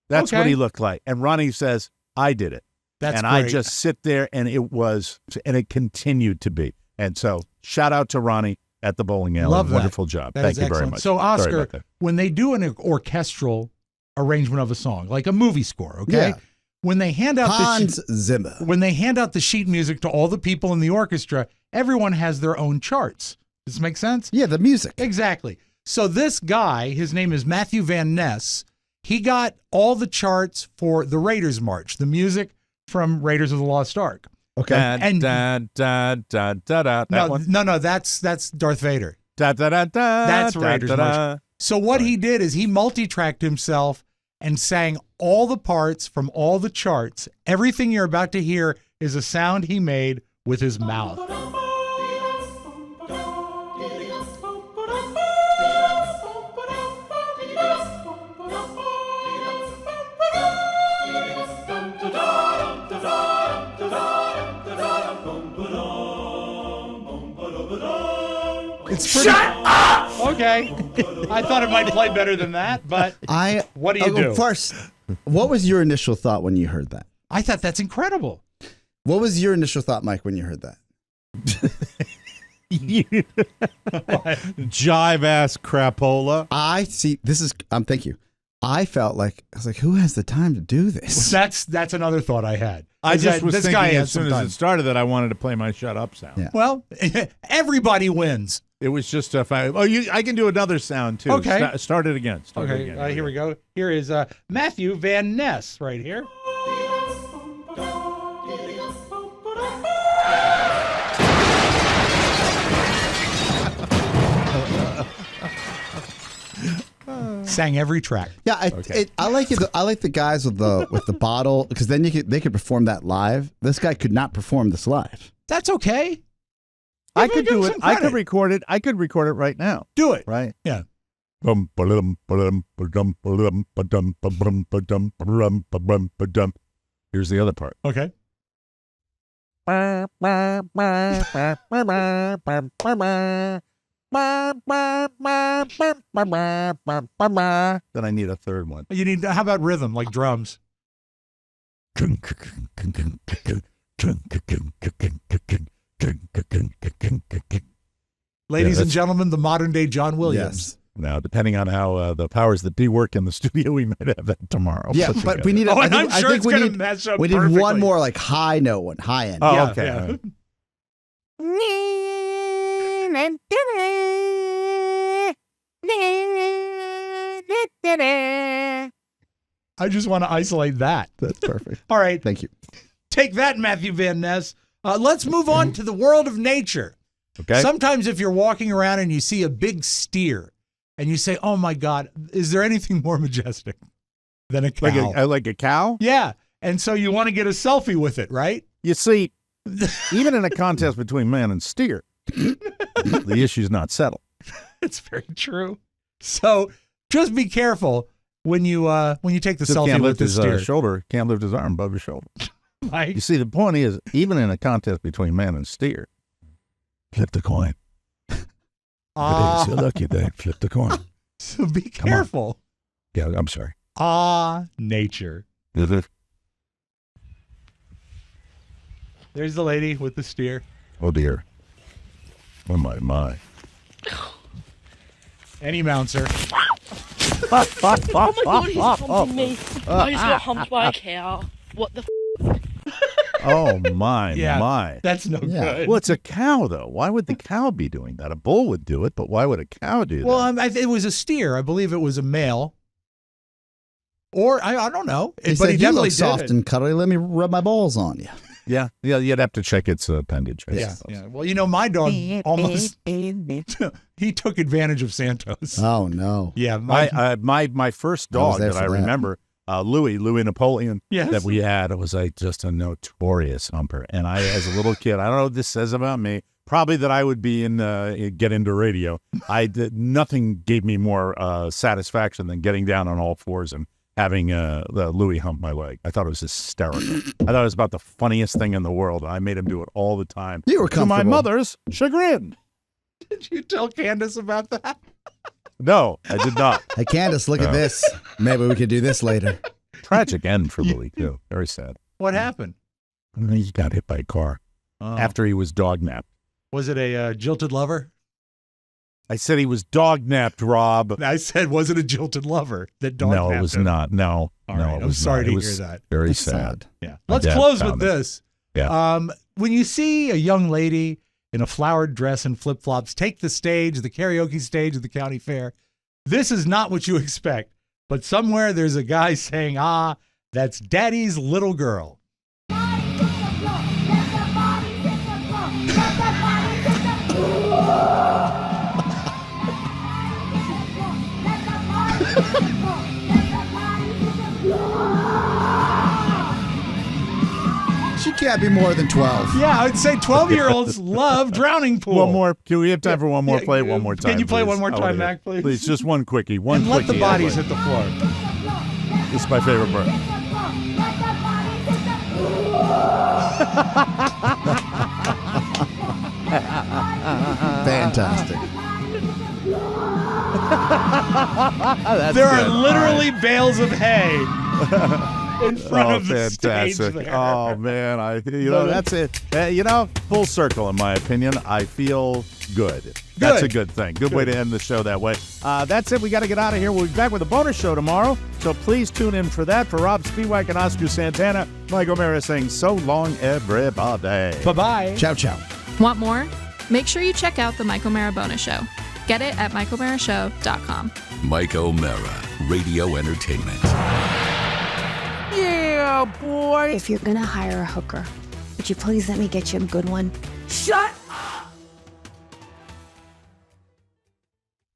That's what he looked like. And Ronnie says, I did it. That's and great. I just sit there, and it continued to be. And so shout out to Ronnie at the bowling alley. Love that. Wonderful job. That Thank is you excellent. very much. So, Sorry Oscar, about that. when they do an orchestral arrangement of a song, like a movie score, okay? Yeah. When they hand out Hans Zimmer. When they hand out the sheet music to all the people in the orchestra, everyone has their own charts. Does this make sense? Yeah, the music. Exactly. So this guy, his name is Matthew Van Ness, he got all the charts for the Raiders March, the music from Raiders of the Lost Ark. Okay. And that one. No, that's Darth Vader. That's That's Raiders March. So what he did is he multi-tracked himself and sang all the parts from all the charts. Everything you're about to hear is a sound he made with his mouth. It's pretty. Shut up! Okay. I thought it might play better than that, but what do you do? First, what was your initial thought when you heard that? I thought that's incredible. What was your initial thought, Mike, when you heard that? Jive ass crapola. I see. This is. Thank you. I felt like I was like, who has the time to do this? That's another thought I had. I just was this thinking guy as soon as it started that I wanted to play my shut up sound. Yeah. Well, everybody wins. It was just I can do another sound too. Okay. Start it again. Here we go. Here is Matthew Van Ness right here. sang every track. Yeah, I like it. I like the guys with the bottle because then they could perform that live. This guy could not perform this live. That's okay. I could do it. I could record it. I could record it right now. Do it. Right? Yeah. Here's the other part. Okay. Then I need a third one. You need. How about rhythm, like drums? Ladies and gentlemen, the modern day John Williams. Yes. Now, depending on how the powers that be work in the studio, we might have that tomorrow. Yeah, but we need. I'm sure it's going to mess up. We need one more like high note one, high end. Oh, Yeah, okay. yeah. I just want to isolate that. That's perfect. All right. Thank you. Take that, Matthew Van Ness. Let's move on to the world of nature. Okay. Sometimes if you're walking around and you see a big steer and you say, oh my God, is there anything more majestic than a cow? Like a cow? Yeah. And so you want to get a selfie with it, right? You see, even in a contest between man and steer, the issue's not settled. It's very true. So just be careful when you take the Just selfie can't with lift the his steer. shoulder, can't lift his arm above his shoulder. Like, You see, the point is, even in a contest between man and steer, flip the coin. Today's your lucky day. Flip the coin. So be careful. Yeah, I'm sorry. Nature. Is it? There's the lady with the steer. Oh, dear. Oh, my. Any mouncer. Oh my God, he's humping me. I just got humped by a cow. What the Oh, my. That's no good. Well, it's a cow, though. Why would the cow be doing that? A bull would do it, but why would a cow do that? Well, it was a steer. I believe it was a male. Or, I don't know. He But said, he "You definitely look soft did it. and cuddly. Let me rub my balls on you." Yeah, you'd have to check its appendage. I Yeah, suppose. yeah. Well, my dog almost he took advantage of Santos. Oh no. Yeah, My first I was dog there that for I that. remember, Louis Napoleon, Yes. that we had, was just a notorious humper. And I, as a little kid, I don't know what this says about me. Probably that I would be get into radio. Nothing gave me more satisfaction than getting down on all fours and having the Louis hump my leg. I thought it was hysterical. I thought it was about the funniest thing in the world. I made him do it all the time. You were to my comfortable. mother's chagrin. Did you tell Candace about that? No, I did not. Hey Candace, look at this. Maybe we could do this later. Tragic end for Louis, too. Very sad. What happened? He got hit by a car after he was dog napped. Was it a jilted lover? I said he was dog napped, Rob. I said, was it a jilted lover that dog No, napped it was him? not. No, All no, right, it I'm was sorry not. to It was hear that. Very That's sad. Yeah. My Let's dad close with found it. this. Yeah. When you see a young lady in a flowered dress and flip-flops take the stage, the karaoke stage of the county fair, this is not what you expect. But somewhere there's a guy saying, that's Daddy's little girl. She can't be more than 12. Yeah, I'd say 12-year-olds love drowning pool. One more. Can we have time for one more? Yeah, Play it one more time. can you play please? one more I wanna time, hear Mac, it. please? Please, just one quickie. One and let quickie. the bodies I'd hit the floor. like. This is my favorite part. Fantastic. There are literally bales of hay in front of the stage fantastic. there. Oh man, that's it. Full circle in my opinion. I feel good. That's a good thing. Good way to end the show that way. That's it. We got to get out of here. We'll be back with a bonus show tomorrow. So please tune in for that. For Rob Spiewak and Oscar Santana, Mike O'Mara saying so long, everybody. Bye-bye. Ciao, ciao. Want more? Make sure you check out the Mike O'Mara Bonus Show. Get it at MikeO'MaraShow.com. Mike O'Mara, Radio Entertainment. Yeah, boy. If you're gonna hire a hooker, would you please let me get you a good one? Shut